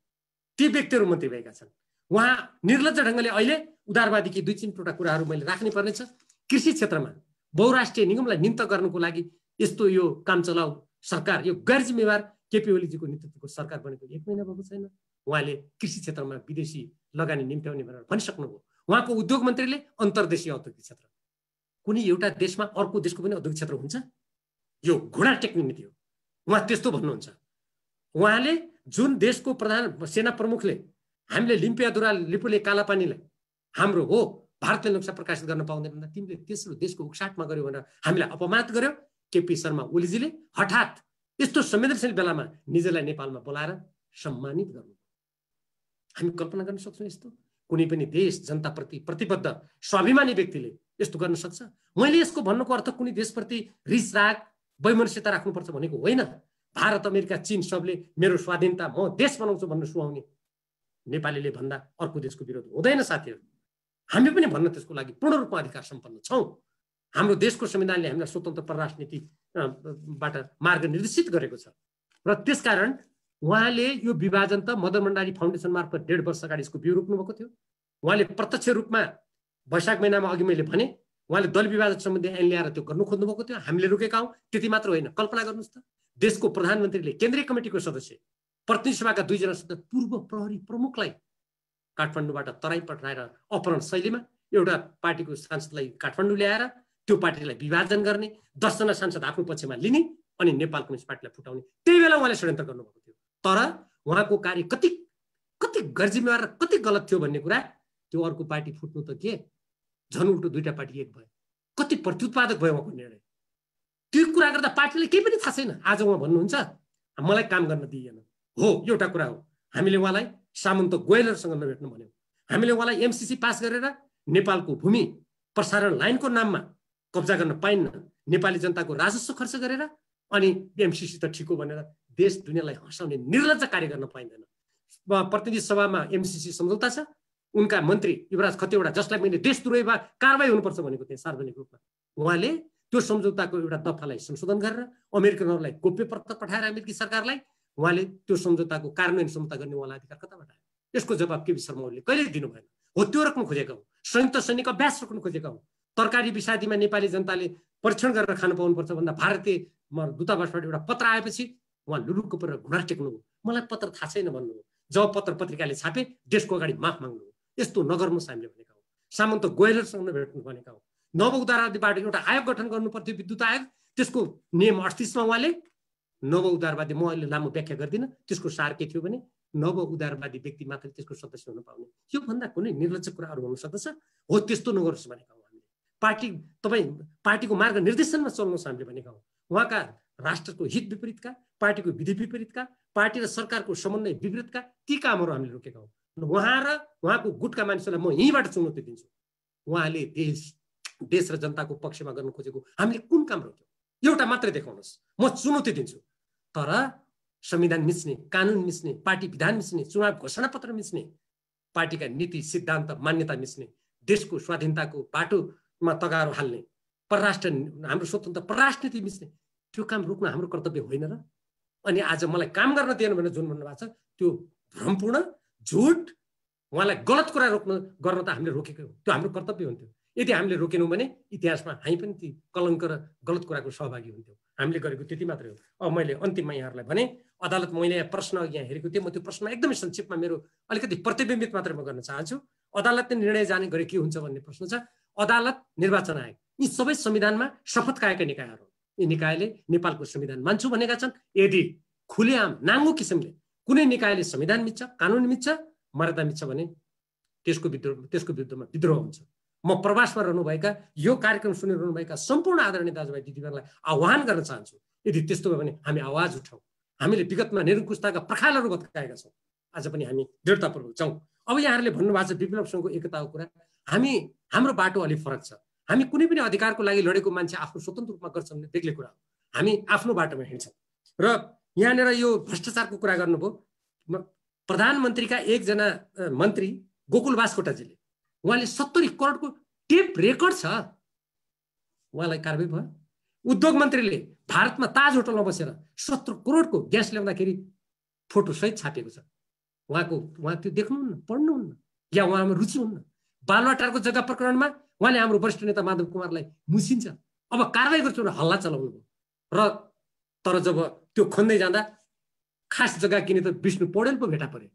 ती व्यक्तिहरू मन्त्री भएका छन्। उहाँ निर्लज्ज ढङ्गले अहिले उदारवादी कि 2-3 कुराहरू मैले राख्नै पर्नेछ। कृषि क्षेत्रमा बहुराष्ट्रिय निगमलाई नियुक्त गर्नको लागि यस्तो यो काम चलाउ सरकार, यो गैर जिम्मेवार केपी ओलीजीको नेतृत्वको सरकार बनेको 1 महिना भएको छैन। उहाँले कृषि क्षेत्रमा विदेशी लगानी निम्त्याउने भनेर भनिसक्नुभयो। उहाँको उद्योग मन्त्रीले अन्तर्देशीय औद्योगिक क्षेत्र, कुनै एउटा देशमा अर्को देशको पनि औद्योगिक क्षेत्र हुन्छ? यो घुँडा टेक्ने नीति हो। उहाँ त्यस्तो भन्नुहुन्छ। उहाँले जुन देशको प्रधान सेना प्रमुखले हामीले लिम्पियादुरा लिपुले कालापानीलाई हाम्रो हो भारतीय नक्सा प्रकाशित गर्न पाउँदैन भन्दा तिमीले तेस्रो देशको उक्साटमा गर्यो भनेर हामीलाई अपमानित गर्यो। केपी शर्मा ओलीजीले हठात यस्तो संवेदनशील बेलामा निजलाई नेपालमा बोलाएर सम्मानित गर्नु। हामी कल्पना गर्न सक्छौँ यस्तो? कुनै पनि देश जनताप्रति प्रतिबद्ध स्वाभिमानी व्यक्तिले यस्तो गर्न सक्छ? मैले यसको भन्नुको अर्थ कुनै देशप्रति रिस राग वैमनस्यता राख्नुपर्छ भनेको होइन। भारत, अमेरिका, चीन सबले मेरो स्वाधीनता म देश बनाउँछु भन्नु सुहाउने नेपालीले भन्दा अर्को देशको विरोध हुँदैन साथीहरू। हामी पनि भन्न त्यसको लागि पूर्ण रूपमा अधिकार सम्पन्न छौँ। हाम्रो देशको संविधानले हामीलाई स्वतन्त्र परराष्ट्र नीतिबाट मार्ग निर्देशित गरेको छ र त्यसकारण उहाँले यो विभाजन त मदन भण्डारी फाउन्डेसन मार्फत 1.5 वर्ष अगाडि यसको बिउ रोप्नुभएको थियो। उहाँले प्रत्यक्ष रूपमा वैशाख महिनामा अघि मैले भने उहाँले दल विभाजन सम्बन्धी ऐन ल्याएर त्यो गर्नु खोज्नुभएको थियो। हामीले रोकेका हौँ। त्यति मात्र होइन, कल्पना गर्नुहोस् त, देशको प्रधानमन्त्रीले केन्द्रीय कमिटीको सदस्य, प्रतिनिधि सभाका 2 जना सदस्य, पूर्व प्रहरी प्रमुखलाई काठमाडौँबाट तराई पठाएर अपहरण शैलीमा एउटा पार्टीको सांसदलाई काठमाडौँ ल्याएर त्यो पार्टीलाई विभाजन गर्ने, 10 जना सांसद आफ्नो पक्षमा लिने अनि नेपाल कम्युनिस्ट पार्टीलाई फुटाउने, त्यही बेला उहाँले षड्यन्त्र गर्नुभएको थियो। तर उहाँको कार्य कति गैरजिम्मेवार र कति गलत थियो भन्ने कुरा त्यो अर्को पार्टी फुट्नु त के, झन् उल्टो 2टा पार्टी एक भयो। कति प्रत्युत्पादक भयो उहाँको निर्णय। त्यो कुरा गर्दा पार्टीले केही पनि थाहा छैन। आज उहाँ भन्नुहुन्छ मलाई काम गर्न दिइएन। हो, एउटा कुरा हो, हामीले उहाँलाई सामन्त गोयलहरूसँग नभेट्नु भन्यौँ। हामीले उहाँलाई एमसीसी पास गरेर नेपालको भूमि प्रसारण लाइनको नाममा कब्जा गर्न पाइन्न, नेपाली जनताको राजस्व खर्च गरेर अनि एमसीसी त ठिक हो भनेर देश दुनियाँलाई हँसाउने निर्लज्ज कार्य गर्न पाइँदैन। प्रतिनिधि सभामा एमसीसी सम्झौता छ, उनका मन्त्री युवराज खतिवडा जसलाई मैले देशद्रोही कारबाही हुनुपर्छ भनेको थिएँ सार्वजनिक रूपमा, उहाँले त्यो सम्झौताको एउटा दफालाई संशोधन गरेर अमेरिकनहरूलाई गोप्य पत्र पठाएर अमेरिकी सरकारलाई उहाँले त्यो सम्झौताको कार्यान्वयन क्षमता गर्ने उहाँलाई अधिकार कताबाट आयो? यसको जवाब केपी शर्मा ओलीले कहिल्यै दिनु भएन। हो, त्यो रोक्नु खोजेका हौँ। संयुक्त सैनिक अभ्यास रोक्नु खोजेका हौँ। तरकारी विषादीमा नेपाली जनताले परीक्षण गरेर खानु पाउनुपर्छ भन्दा भारतीय दूतावासबाट एउटा पत्र आएपछि उहाँ लुलुक्क परेर घुँडा टेक्नु हो। मलाई पत्र थाहा छैन भन्नु हो। जब पत्र पत्रिकाले छापे देशको अगाडि माफ माग्नु हो। यस्तो नगर्नुहोस् हामीले भनेका हौँ। सामन्त गोयलहरूसँग भेट्नु भनेका हौँ। नव उदारवादीबाट एउटा आयोग गठन गर्नु पर्थ्यो, विद्युत आयोग। त्यसको नियम 38 मा उहाँले नव उदारवादी, म अहिले लामो व्याख्या गर्दिनँ, त्यसको सार के थियो भने नव उदारवादी व्यक्ति मात्र त्यसको सदस्य हुन पाउने। यो भन्दा कुनै निर्लज्ज कुराहरू हुन सक्दछ? हो, त्यस्तो नगर्नुहोस् भनेका हौँ हामीले। तपाईँ पार्टीको मार्ग निर्देशनमा चल्नुहोस् हामीले भनेका हौँ। उहाँका राष्ट्रको हित विपरीतका, पार्टीको विधि विपरीतका, पार्टी र सरकारको समन्वय विपरीतका ती कामहरू हामीले रोकेका हौँ। उहाँ र उहाँको गुटका मानिसहरूलाई म यहीँबाट चुनौती दिन्छु। उहाँले देश र जनताको पक्षमा गर्न खोजेको हामीले कुन काम रोक्यौँ? एउटा मात्रै देखाउनुहोस्, म चुनौती दिन्छु। तर संविधान मिच्ने, कानुन मिच्ने, पार्टी विधान मिच्ने, चुनाव घोषणा पत्र मिच्ने, पार्टीका नीति सिद्धान्त मान्यता मिच्ने, देशको स्वाधीनताको बाटोमा तगारो हाल्ने, परराष्ट्र हाम्रो स्वतन्त्र परराष्ट्र नीति मिच्ने, त्यो काम रोक्न हाम्रो कर्तव्य होइन र? अनि आज मलाई काम गर्न दिएन भनेर जुन भन्नुभएको छ त्यो भ्रमपूर्ण झुट, उहाँलाई गलत कुरा गर्न त हामीले रोकेको हो। त्यो हाम्रो कर्तव्य हुन्थ्यो। यदि हामीले रोकेनौँ भने इतिहासमा हामी पनि ती कलङ्क र गलत कुराको सहभागी हुन्थ्यौँ। हामीले गरेको त्यति मात्रै हो। अब मैले अन्तिममा यहाँहरूलाई भने अदालत, मैले प्रश्न यहाँ हेरेको थिएँ, म त्यो प्रश्नमा एकदमै संक्षिप्तमा मेरो अलिकति प्रतिबिम्बित मात्रै म गर्न चाहन्छु। अदालतले निर्णय जाने गरे के हुन्छ भन्ने प्रश्न छ। अदालत, निर्वाचन आयोग, यी सबै संविधानमा शपथ खाएका निकायहरू, यी निकायले नेपालको संविधान मान्छु भनेका छन्। यदि खुलेआम नाङ्गो किसिमले कुनै निकायले संविधान मिच्छ, कानुन मिच्छ, मर्यादा मिच्छ भने त्यसको विरुद्धमा विद्रोह हुन्छ। म प्रवासमा रहनुभएका, यो कार्यक्रम सुनिरहनुभएका सम्पूर्ण आदरणीय दाजुभाइ दिदीबहिनीलाई आह्वान गर्न चाहन्छु, यदि त्यस्तो भयो भने हामी आवाज उठाउँ। हामीले विगतमा निरङ्कुशताका प्रखालहरू भत्काएका छौँ, आज पनि हामी दृढतापूर्वक जाउँ। अब यहाँहरूले भन्नुभएको छ विप्लवसँगको एकताको कुरा, हाम्रो बाटो अलिक फरक छ। हामी कुनै पनि अधिकारको लागि लडेको मान्छे आफ्नो स्वतन्त्र रूपमा गर्छ भन्ने बेग्लै कुरा हो। हामी आफ्नो बाटोमा हिँड्छौँ। र यहाँनिर यो भ्रष्टाचारको कुरा गर्नुभयो। प्रधानमन्त्रीका एकजना मन्त्री गोकुल बास्कोटाजीले, उहाँले 70 करोडको टेप रेकर्ड छ, उहाँलाई कारबाही भयो। उद्योग मन्त्रीले भारतमा ताज होटलमा बसेर 70 करोडको ग्यास ल्याउँदाखेरि फोटो सहित छापिएको छ। उहाँ त्यो देख्नुहुन्न, पढ्नुहुन्न। या उहाँमा रुचि हुन्न। बालुवाटारको जग्गा प्रकरणमा उहाँले हाम्रो वरिष्ठ नेता माधव कुमारलाई मुसिन्छ, अब कारवाही गर्छु र हल्ला चलाउनु भयो। र तर जब त्यो खन्दै जाँदा खास जग्गा किने त विष्णु पौडेल पो भेटा पर्यो।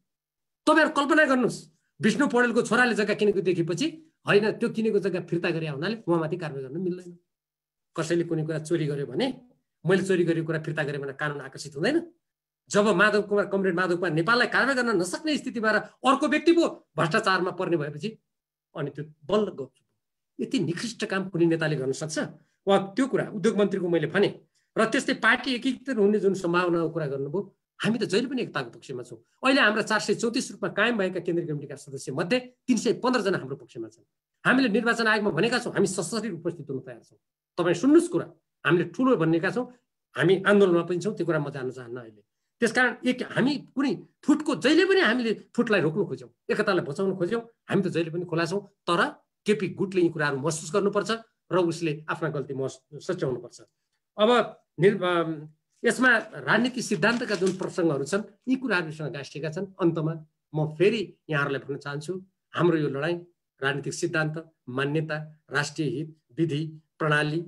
तपाईँहरू कल्पना गर्नुहोस्, विष्णु पौडेलको छोराले जग्गा किनेको देखेपछि होइन त्यो किनेको जग्गा फिर्ता गरे हुनाले उहाँमाथि कारवाही गर्न मिल्दैन। कसैले कुनै कुरा चोरी गर्यो भने मैले चोरी गरेको कुरा फिर्ता गरेँ भने कानुन आकर्षित हुँदैन। जब कमरेड माधव कुमार नेपाललाई कारवाही गर्न नसक्ने स्थितिमा अर्को व्यक्ति पो भ्रष्टाचारमा पर्ने भएपछि अनि त्यो बल्ल गफ। यति निकृष्ट काम कुनै नेताले गर्न सक्छ? वा त्यो कुरा उद्योग मन्त्रीको मैले भने। र त्यस्तै पार्टी एकीकृत हुने जुन सम्भावनाको कुरा गर्नुभयो, हामी त जहिले पनि एकताको पक्षमा छौँ। अहिले हाम्रा 434 रूपमा कायम भएका केन्द्रीय कमिटीका सदस्य मध्ये 315 जना हाम्रो पक्षमा छन्। हामीले निर्वाचन आयोगमा भनेका छौँ हामी सशरीर उपस्थित हुन तयार छौँ। तपाईँ सुन्नुहोस् कुरा, हामीले ठुलो भनेका छौँ, हामी आन्दोलनमा पनि छौँ, त्यो कुरा म जान्न चाहन्न अहिले। त्यसकारण हामी कुनै फुटको जहिले पनि हामीले फुटलाई रोक्नु खोज्यौँ, एकतालाई बचाउन खोज्यौँ। हामी त जहिले पनि खुला छौँ, तर केपी गुटले यी कुराहरू महसुस गर्नुपर्छ र उसले आफ्ना गल्ती सच्याउनुपर्छ। अब यसमा राजनीति सिद्धान्तका जुन प्रसङ्गहरू छन् यी कुराहरूसँग गाँसिएका छन्। अन्तमा म फेरि यहाँहरूलाई भन्न चाहन्छु, हाम्रो यो लडाइँ राजनीतिक सिद्धान्त, मान्यता, राष्ट्रिय हित, विधि, प्रणाली,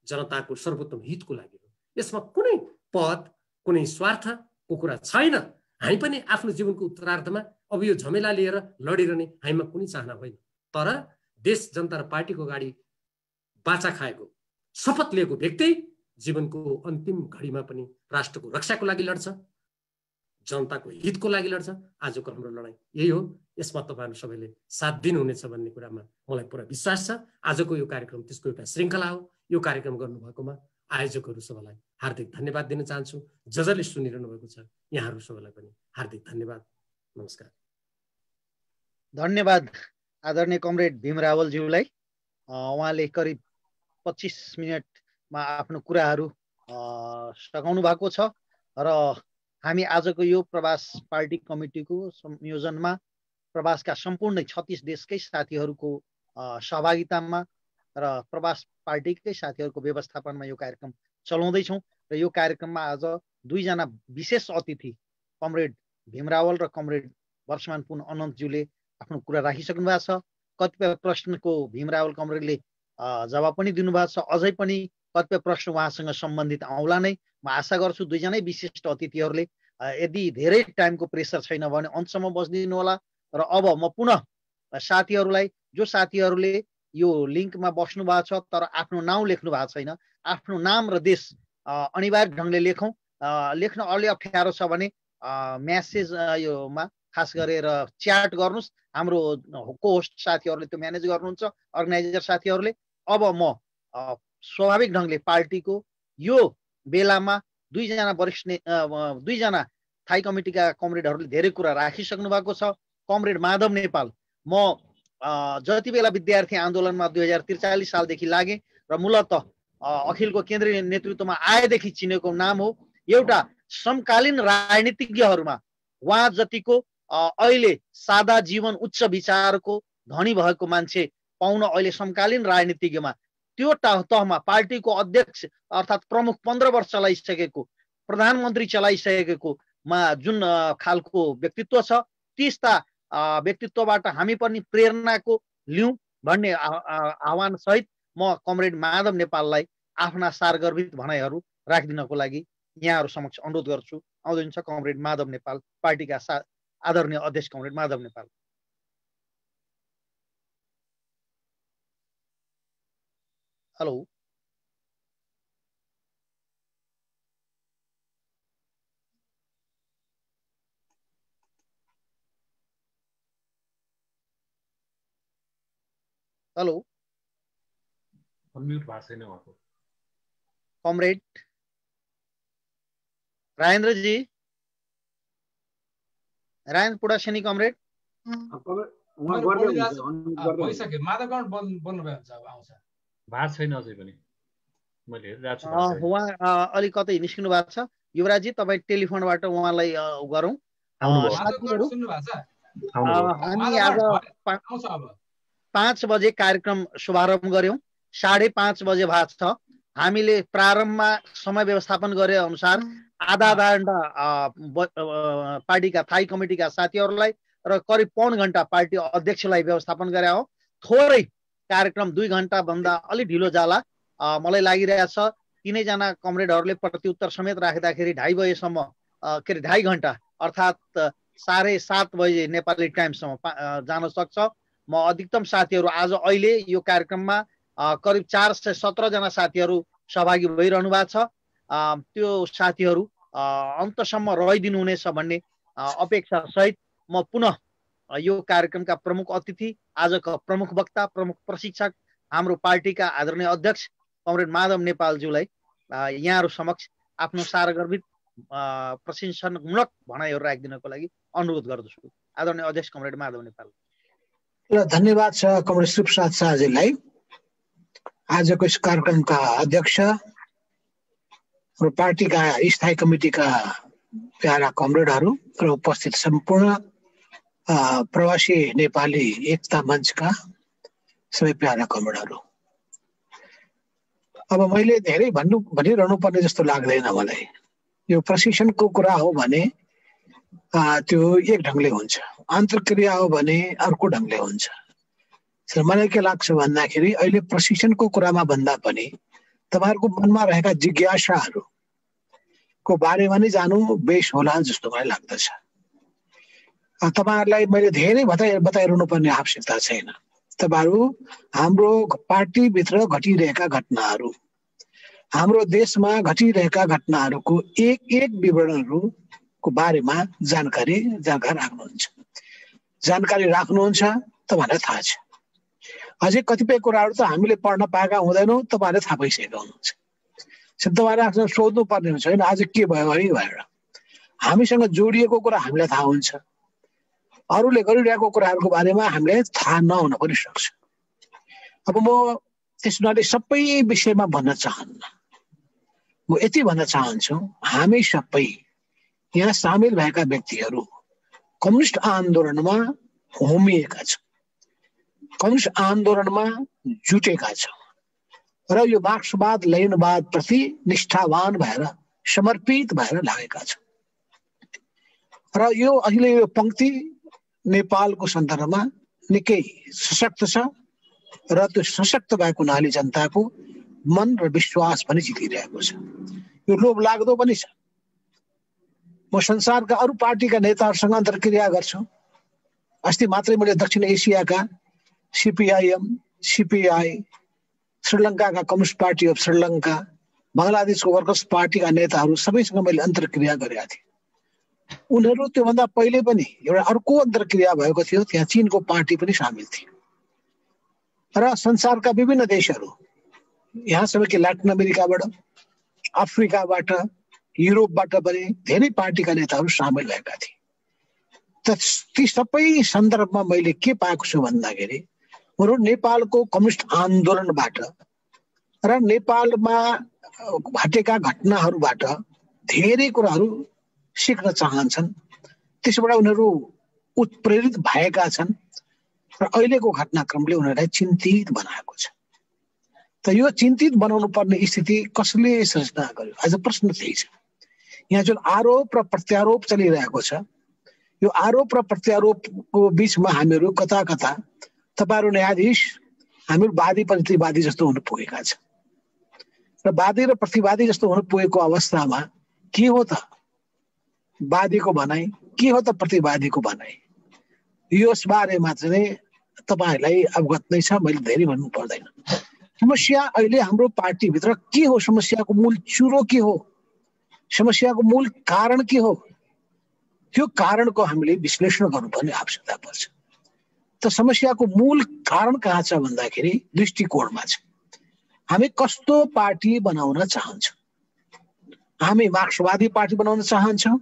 जनताको सर्वोत्तम हितको लागि हो। यसमा कुनै पद, कुनै स्वार्थको कुरा छैन। हामी पनि आफ्नो जीवनको उत्तरार्धमा अब यो झमेला लिएर लडिरहने हामीमा कुनै चाहना होइन। तर देश, जनता र पार्टीको अगाडि बाचा खाएको, शपथ लिएको व्यक्ति जीवनको अन्तिम घडीमा पनि राष्ट्रको रक्षाको लागि लड्छ, जनताको हितको लागि लड्छ। आजको हाम्रो लडाइँ यही हो। यसमा तपाईँहरू सबैले साथ दिनुहुनेछ भन्ने कुरामा मलाई पुरा विश्वास छ। आजको यो कार्यक्रम त्यसको एउटा श्रृङ्खला हो। यो कार्यक्रम गर्नुभएकोमा आयोजकहरू सबैलाई हार्दिक धन्यवाद दिन चाहन्छु। जसले सुनिरहनु भएको छ यहाँहरू सबैलाई पनि हार्दिक धन्यवाद। नमस्कार। धन्यवाद आदरणीय कमरेड भीम रावलज्यूलाई। उहाँले करिब 25 मिनटमा आफ्नो कुराहरू सघाउनु भएको छ र हामी आजको यो प्रवास पार्टी कमिटीको संयोजनमा प्रवासका सम्पूर्ण 36 देशकै साथीहरूको सहभागितामा र प्रवास पार्टीकै साथीहरूको व्यवस्थापनमा यो कार्यक्रम चलाउँदैछौँ। र यो कार्यक्रममा आज 2 जना विशेष अतिथि कमरेड भीम रावल र कमरेड वर्षमान पुन अनन्तज्यूले आफ्नो कुरा राखिसक्नु भएको छ। कतिपय प्रश्नको भीम रावल कमरेडले जवाब पनि दिनुभएको छ। अझै पनि कतिपय प्रश्न उहाँसँग सम्बन्धित आउला नै। म आशा गर्छु 2 जनै विशिष्ट अतिथिहरूले यदि धेरै टाइमको प्रेसर छैन भने अन्तसम्म बस्दिनु होला। र अब म पुनः साथीहरूलाई, जो साथीहरूले यो लिङ्कमा बस्नु भएको छ तर आफ्नो नाउँ लेख्नु भएको छैन, आफ्नो नाम र देश अनिवार्य ढङ्गले लेखौँ। लेख्न अलि अप्ठ्यारो छ भने म्यासेज योमा खास गरेर च्याट गर्नुहोस्। हाम्रो को होस्ट साथीहरूले त्यो म्यानेज गर्नुहुन्छ, अर्गनाइजर साथीहरूले। अब म स्वाभाविक ढङ्गले पार्टीको यो बेलामा 2 जना वरिष्ठ 2 जना थाई कमिटीका कमरेडहरूले धेरै कुरा राखिसक्नु भएको छ। कमरेड माधव नेपाल, म जति बेला विद्यार्थी आन्दोलनमा 2043 सालदेखि लागेँ र मूलत अखिलको केन्द्रीय नेतृत्वमा आएदेखि चिनेको नाम हो। एउटा समकालीन राजनीतिज्ञहरूमा उहाँ जतिको अहिले सादा जीवन उच्च विचारको धनी भएको मान्छे पाउन अहिले समकालीन राजनीतिज्ञमा त्यो तहमा पार्टीको अध्यक्ष अर्थात् प्रमुख 15 वर्ष चलाइसकेको, प्रधानमन्त्री चलाइसकेको जुन खालको व्यक्तित्व छ, त्यस्ता व्यक्तित्वबाट हामी पनि प्रेरणाको लिउँ भन्ने आह्वान सहित म कमरेड माधव नेपाललाई आफ्ना सारगर्भित भनाइहरू राखिदिनको लागि यहाँहरू समक्ष अनुरोध गर्छु। आउँदैछ कमरेड माधव नेपाल, पार्टीका आदरणीय अध्यक्ष comrade Madhav Nepal. Hello. Hello. Unmute भएको छैन उहाँको। कमरेड राजेन्द्र जी, राजेन्द्र पुडासेनी कमरेड। भइसक्यो, माधव गण बोल्नु भयो हुन्छ, अब आउँछ। भएको छैन अझै पनि, मैले हेरिरहेको छु। उहाँ अलि कतै निस्किनु भएको छ। युवराजी तपाईँ टेलिफोनबाट उहाँलाई गरौँ। हामी आज 5 बजे कार्यक्रम शुभारम्भ गर्यौं। 5:30 बजे भएको छ। हामीले प्रारम्भमा समय व्यवस्थापन गरे अनुसार आधा घण्टा पार्टीका थाई कमिटीका साथीहरूलाई र करिब पौन घण्टा पार्टी अध्यक्षलाई व्यवस्थापन गरे हो। थोरै कार्यक्रम 2 घण्टा भन्दा अलि ढिलो जाला मलाई लागिरहेछ। तीनैजना कमरेडहरूले प्रत्युत्तर समेत राख्दाखेरि 2.5 बजेसम्म के अरे 2.5 घण्टा अर्थात् 7:30 बजे नेपाली टाइमसम्म जान सक्छ। म अधिकतम साथीहरू आज अहिले यो कार्यक्रममा करिब 417 जना साथीहरू सहभागी भइरहनु भएको छ। त्यो साथीहरू अन्तसम्म रहिदिनु हुनेछ भन्ने अपेक्षा सहित म पुनः यो कार्यक्रमका प्रमुख अतिथि, आजका प्रमुख वक्ता, प्रमुख प्रशिक्षक, हाम्रो पार्टीका आदरणीय अध्यक्ष कमरेड माधव नेपालज्यूलाई यहाँहरू समक्ष आफ्नो सारगर्भित प्रशंसनमूलक भनाइहरू राखिदिनको लागि अनुरोध गर्दछु। आदरणीय अध्यक्ष कमरेड माधव नेपाल। ल धन्यवाद छ कमरेड शिवप्रसाद शाहजीलाई। आजको यस कार्यक्रमका अध्यक्ष र पार्टीका स्थायी कमिटीका प्यारा कमरेडहरू र उपस्थित सम्पूर्ण प्रवासी नेपाली एकता मञ्चका सबै प्यारा कमरेडहरू, अब मैले धेरै भनिरहनु पर्ने जस्तो लाग्दैन मलाई। यो प्रशिक्षणको कुरा हो भने त्यो एक ढङ्गले हुन्छ, अन्तर्क्रिया हो भने अर्को ढङ्गले हुन्छ। मलाई के लाग्छ भन्दाखेरि अहिले प्रशिक्षणको कुरामा भन्दा पनि तपाईँहरूको मनमा रहेका जिज्ञासाहरूको बारेमा नै जानु बेस होला जस्तो मलाई लाग्दछ। तपाईँहरूलाई मैले धेरै बताइरहनु पर्ने आवश्यकता छैन। तपाईँहरू हाम्रो पार्टीभित्र घटिरहेका घटनाहरू, हाम्रो देशमा घटिरहेका घटनाहरूको एक विवरणहरूको बारेमा जानकारी राख्नुहुन्छ तपाईँहरूलाई थाहा छ। अझै कतिपय कुराहरू त हामीले पढ्न पाएका हुँदैनौँ, तपाईँहरूले थाहा पाइसकेका हुनुहुन्छ। तपाईँहरूले आफ्नो सोध्नु पर्ने हुन्छ होइन आज के भयो है भनेर। हामीसँग जोडिएको कुरा हामीलाई थाहा हुन्छ, अरूले गरिरहेको कुराहरूको बारेमा हामीलाई थाहा नहुन पनि सक्छ। अब म त्यस हुनाले सबै विषयमा भन्न चाहन्न, म यति भन्न चाहन्छु हामी सबै यहाँ सामेल भएका व्यक्तिहरू कम्युनिस्ट आन्दोलनमा होमिएका छौँ, कम्युनिस्ट आन्दोलनमा जुटेका छौँ र यो मार्क्सवाद लेनिनवाद प्रति निष्ठावान भएर समर्पित भएर लागेका छौँ। र यो अहिले यो पंक्ति नेपालको सन्दर्भमा निकै सशक्त छ र त्यो सशक्त भएको हुनाले जनताको मन र विश्वास पनि जितिरहेको छ। यो लोभ लाग्दो पनि छ। म संसारका अरू पार्टीका नेताहरूसँग अन्तर्क्रिया गर्छु। अस्ति मात्रै मैले दक्षिण एसियाका सीपीआईएम, सीपीआई, श्रीलङ्काका कम्युनिस्ट पार्टी अफ श्रीलङ्का, बङ्गलादेशको वर्कर्स पार्टीका नेताहरू सबैसँग मैले अन्तर्क्रिया गरेका थिएँ। उनीहरू त्योभन्दा पहिले पनि एउटा अर्को अन्तर्क्रिया भएको थियो, त्यहाँ चीनको पार्टी पनि सामेल थियो र संसारका विभिन्न देशहरू, यहाँसम्म कि ल्याटिन अमेरिकाबाट, अफ्रिकाबाट, युरोपबाट पनि धेरै पार्टीका नेताहरू सामेल भएका थिए। ती सबै सन्दर्भमा मैले के पाएको छु भन्दाखेरि उनीहरू नेपालको कम्युनिस्ट आन्दोलनबाट र नेपालमा घटेका घटनाहरूबाट धेरै कुराहरू सिक्न चाहन्छन्। त्यसबाट उनीहरू उत्प्रेरित भएका छन् र अहिलेको घटनाक्रमले उनीहरूलाई चिन्तित बनाएको छ। त यो चिन्तित बनाउनु पर्ने स्थिति कसले सृजना गर्यो? आज प्रश्न त्यही छ। यहाँ जुन आरोप र प्रत्यारोप चलिरहेको छ, यो आरोप र प्रत्यारोपको बीचमा हामीहरू कता कता तपाईँहरू न्यायाधीश, हामीहरू वादी प्रतिवादी जस्तो हुन पुगेका छ र वादी र प्रतिवादी जस्तो हुन पुगेको अवस्थामा के हो त वादीको भनाइ, के हो त प्रतिवादीको भनाइ? यस बारेमा चाहिँ तपाईँहरूलाई अवगत नै छ, मैले धेरै भन्नु पर्दैन। समस्या अहिले हाम्रो पार्टीभित्र के हो? समस्याको मूल चुरो के हो? समस्याको मूल कारण के हो? त्यो कारणको हामीले विश्लेषण गर्नुपर्ने आवश्यकता पर्छ। त समस्याको मूल कारण कहाँ छ भन्दाखेरि दृष्टिकोणमा छ। हामी कस्तो पार्टी बनाउन चाहन्छौँ? हामी मार्क्सवादी पार्टी बनाउन चाहन्छौँ,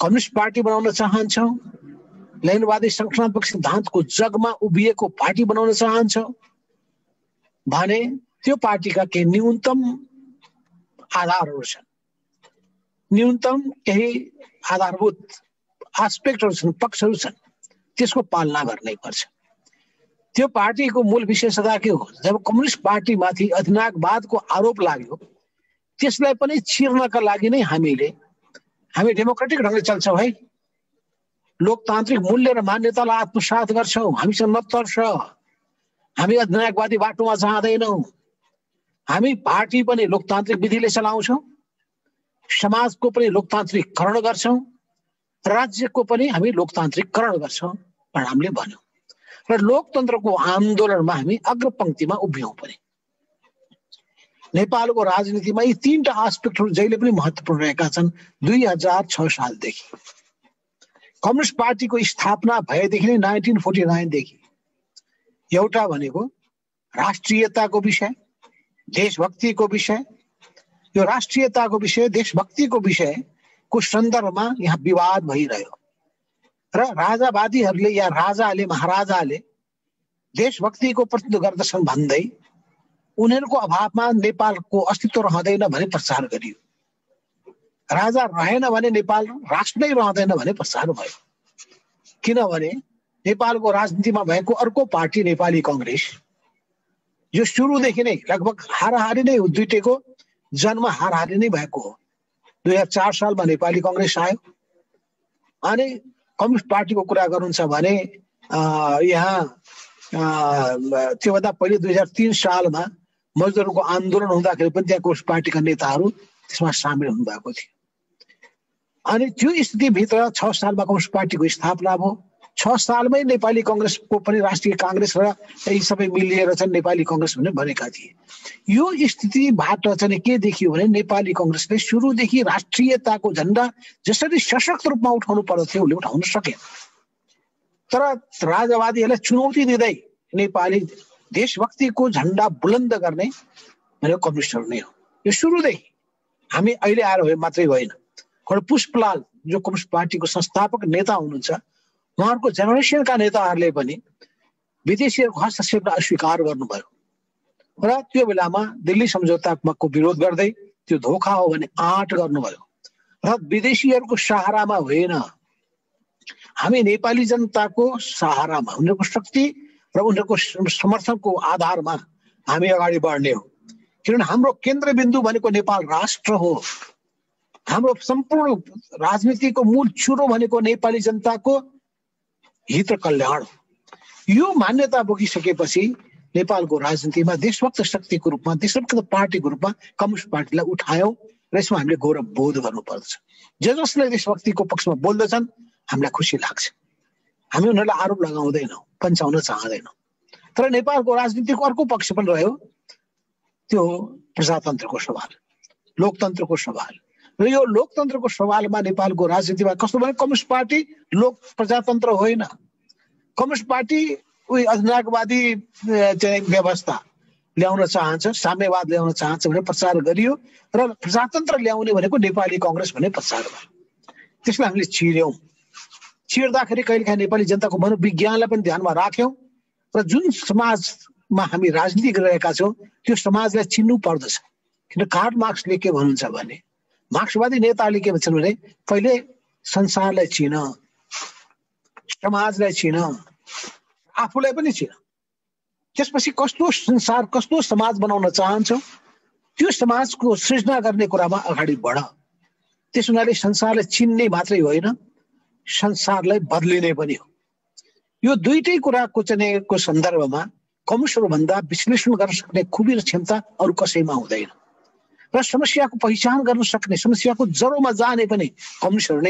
कम्युनिस्ट पार्टी बनाउन चाहन्छौँ, लेनिनवादी संरचनात्मक सिद्धान्तको जगमा उभिएको पार्टी बनाउन चाहन्छौँ भने त्यो पार्टीका केही न्यूनतम आधारहरू छन्, न्यूनतम केही आधारभूत एस्पेक्टहरू छन्, पक्षहरू छन्, त्यसको पालना गर्नै पर्छ। त्यो पार्टीको मूल विशेषता के हो? जब कम्युनिस्ट पार्टीमाथि अधिनायकवादको आरोप लाग्यो, त्यसलाई पनि चिर्नका लागि नै हामी डेमोक्रेटिक ढङ्गले चल्छौँ है, लोकतान्त्रिक मूल्य र मान्यतालाई आत्मसात गर्छौँ, हामीसँग नतर्छ, हामी अधिनायकवादी बाटोमा जाँदैनौँ, हामी पार्टी पनि लोकतान्त्रिक विधिले चलाउँछौँ, समाजको पनि लोकतान्त्रिककरण गर्छौँ, राज्यको पनि हामी लोकतान्त्रिककरण गर्छौँ हामीले भन्यौँ र लोकतन्त्रको आन्दोलनमा हामी अग्रपङ्क्तिमा उभियौँ पनि। नेपालको राजनीतिमा यी तीनटा एस्पेक्टहरू जहिले पनि महत्त्वपूर्ण रहेका छन्। 2006 सालदेखि कम्युनिस्ट पार्टीको स्थापना भएदेखि नै 1949 देखि एउटा भनेको राष्ट्रियताको विषय, देशभक्तिको विषय। यो राष्ट्रियताको विषय, देशभक्तिको विषयको सन्दर्भमा यहाँ विवाद भइरह्यो र राजावादीहरूले या राजाले महाराजाले देशभक्तिको प्रतिनिधित्व गर्दछन् भन्दै उनीहरूको अभावमा नेपालको अस्तित्व रहँदैन भने प्रचार गरियो। राजा रहेन भने नेपाल राष्ट्र नै रहँदैन भने प्रचार भयो। किनभने नेपालको राजनीतिमा भएको अर्को पार्टी नेपाली कांग्रेस यो सुरुदेखि नै लगभग हाराहारी नै दुईटैको जन्म हाराहारी नै भएको हो। 2004 सालमा नेपाली कांग्रेस आयो अनि कम्युनिस्ट पार्टीको कुरा गर्नुहुन्छ भने यहाँ त्योभन्दा पहिले 2003 सालमा मजदुरको आन्दोलन हुँदाखेरि पनि त्यहाँ कम्युनिस्ट पार्टीका नेताहरू त्यसमा सामेल हुनुभएको थियो। अनि त्यो स्थितिभित्र 6 सालमा कम्युनिस्ट पार्टीको स्थापना भयो। 6 सालमै नेपाली कांग्रेसको पनि राष्ट्रिय कांग्रेस र यी सबै मिलिएर चाहिँ नेपाली कांग्रेस भनेर भनेका थिए। यो स्थितिबाट चाहिँ के देखियो भने नेपाली कांग्रेसले सुरुदेखि राष्ट्रियताको झण्डा जसरी सशक्त रूपमा उठाउनु पर्दथ्यो उसले उठाउन सकेन। तर राजावादीहरूलाई चुनौती दिँदै नेपाली देशभक्तिको झण्डा बुलन्द गर्ने भनेको कम्युनिस्टहरू नै हो। यो सुरुदेखि हामी अहिले आएर भयो मात्रै होइन। पुष्पलाल जो कम्युनिस्ट पार्टीको संस्थापक नेता हुनुहुन्छ उहाँहरूको जेनेरेसनका नेताहरूले पनि विदेशीहरूको हस्तक्षेपलाई अस्वीकार गर्नुभयो र त्यो बेलामा दिल्ली सम्झौताको विरोध गर्दै त्यो धोखा हो भने आँट गर्नुभयो र विदेशीहरूको सहारामा होइन हामी नेपाली जनताको सहारामा उनीहरूको शक्ति र उनीहरूको समर्थनको आधारमा हामी अगाडि बढ्ने हो। किनभने हाम्रो केन्द्रबिन्दु भनेको नेपाल राष्ट्र हो। हाम्रो सम्पूर्ण राजनीतिको मूल चुरो भनेको नेपाली जनताको हित र कल्याण। यो मान्यता बोकिसकेपछि नेपालको राजनीतिमा देशभक्त शक्तिको रूपमा, देशभक्त पार्टीको रूपमा कम्युनिस्ट पार्टीलाई उठायौं र यसमा हामीले गौरव बोध गर्नुपर्दछ। जसले देशभक्तिको पक्षमा बोल्दछन् हामीलाई खुसी लाग्छ। हामी उनीहरूलाई आरोप लगाउँदैनौँ, पन्छाउन चाहँदैनौँ। तर नेपालको राजनीतिको अर्को पक्ष पनि रह्यो, त्यो प्रजातन्त्रको सवाल, लोकतन्त्रको सवाल। र यो लोकतन्त्रको सवालमा नेपालको राजनीतिमा कस्तो भने कम्युनिस्ट पार्टी लोक प्रजातन्त्र होइन। कम्युनिस्ट पार्टी उही अधिनायकवादी चाहिँ व्यवस्था ल्याउन चाहन्छ, साम्यवाद ल्याउन चाहन्छ भनेर प्रचार गरियो र प्रजातन्त्र ल्याउने भनेको नेपाली कांग्रेस भन्ने प्रचार भयो। त्यसलाई हामीले चिर्यौं। चिर्दाखेरि कहिलेकाहीँ नेपाली जनताको मनोविज्ञानलाई पनि ध्यानमा राख्यौं र जुन समाजमा हामी राजनीति गरिरहेका छौँ त्यो समाजलाई चिन्नु पर्दछ। किन कार्ल मार्क्सले के भन्नुहुन्छ भने, मार्क्सवादी नेताले के भन्छन् भने पहिले संसारलाई चिन, समाजलाई चिन, आफूलाई पनि चिन, त्यसपछि कस्तो संसार कस्तो समाज बनाउन चाहन्छौ त्यो समाजको सृजना गर्ने कुरामा अगाडि बढ। त्यस हुनाले संसारलाई चिन्ने मात्रै होइन, संसारलाई बदलिने पनि हो। यो दुईटै कुराको चाहिँ को सन्दर्भमा कम्युनिस्टहरू भन्दा विश्लेषण गर्न सक्ने खुबी र क्षमता अरू कसैमा हुँदैन र समस्याको पहिचान गर्न सक्ने, समस्याको जरोमा जाने पनि कम्युनिस्टहरू नै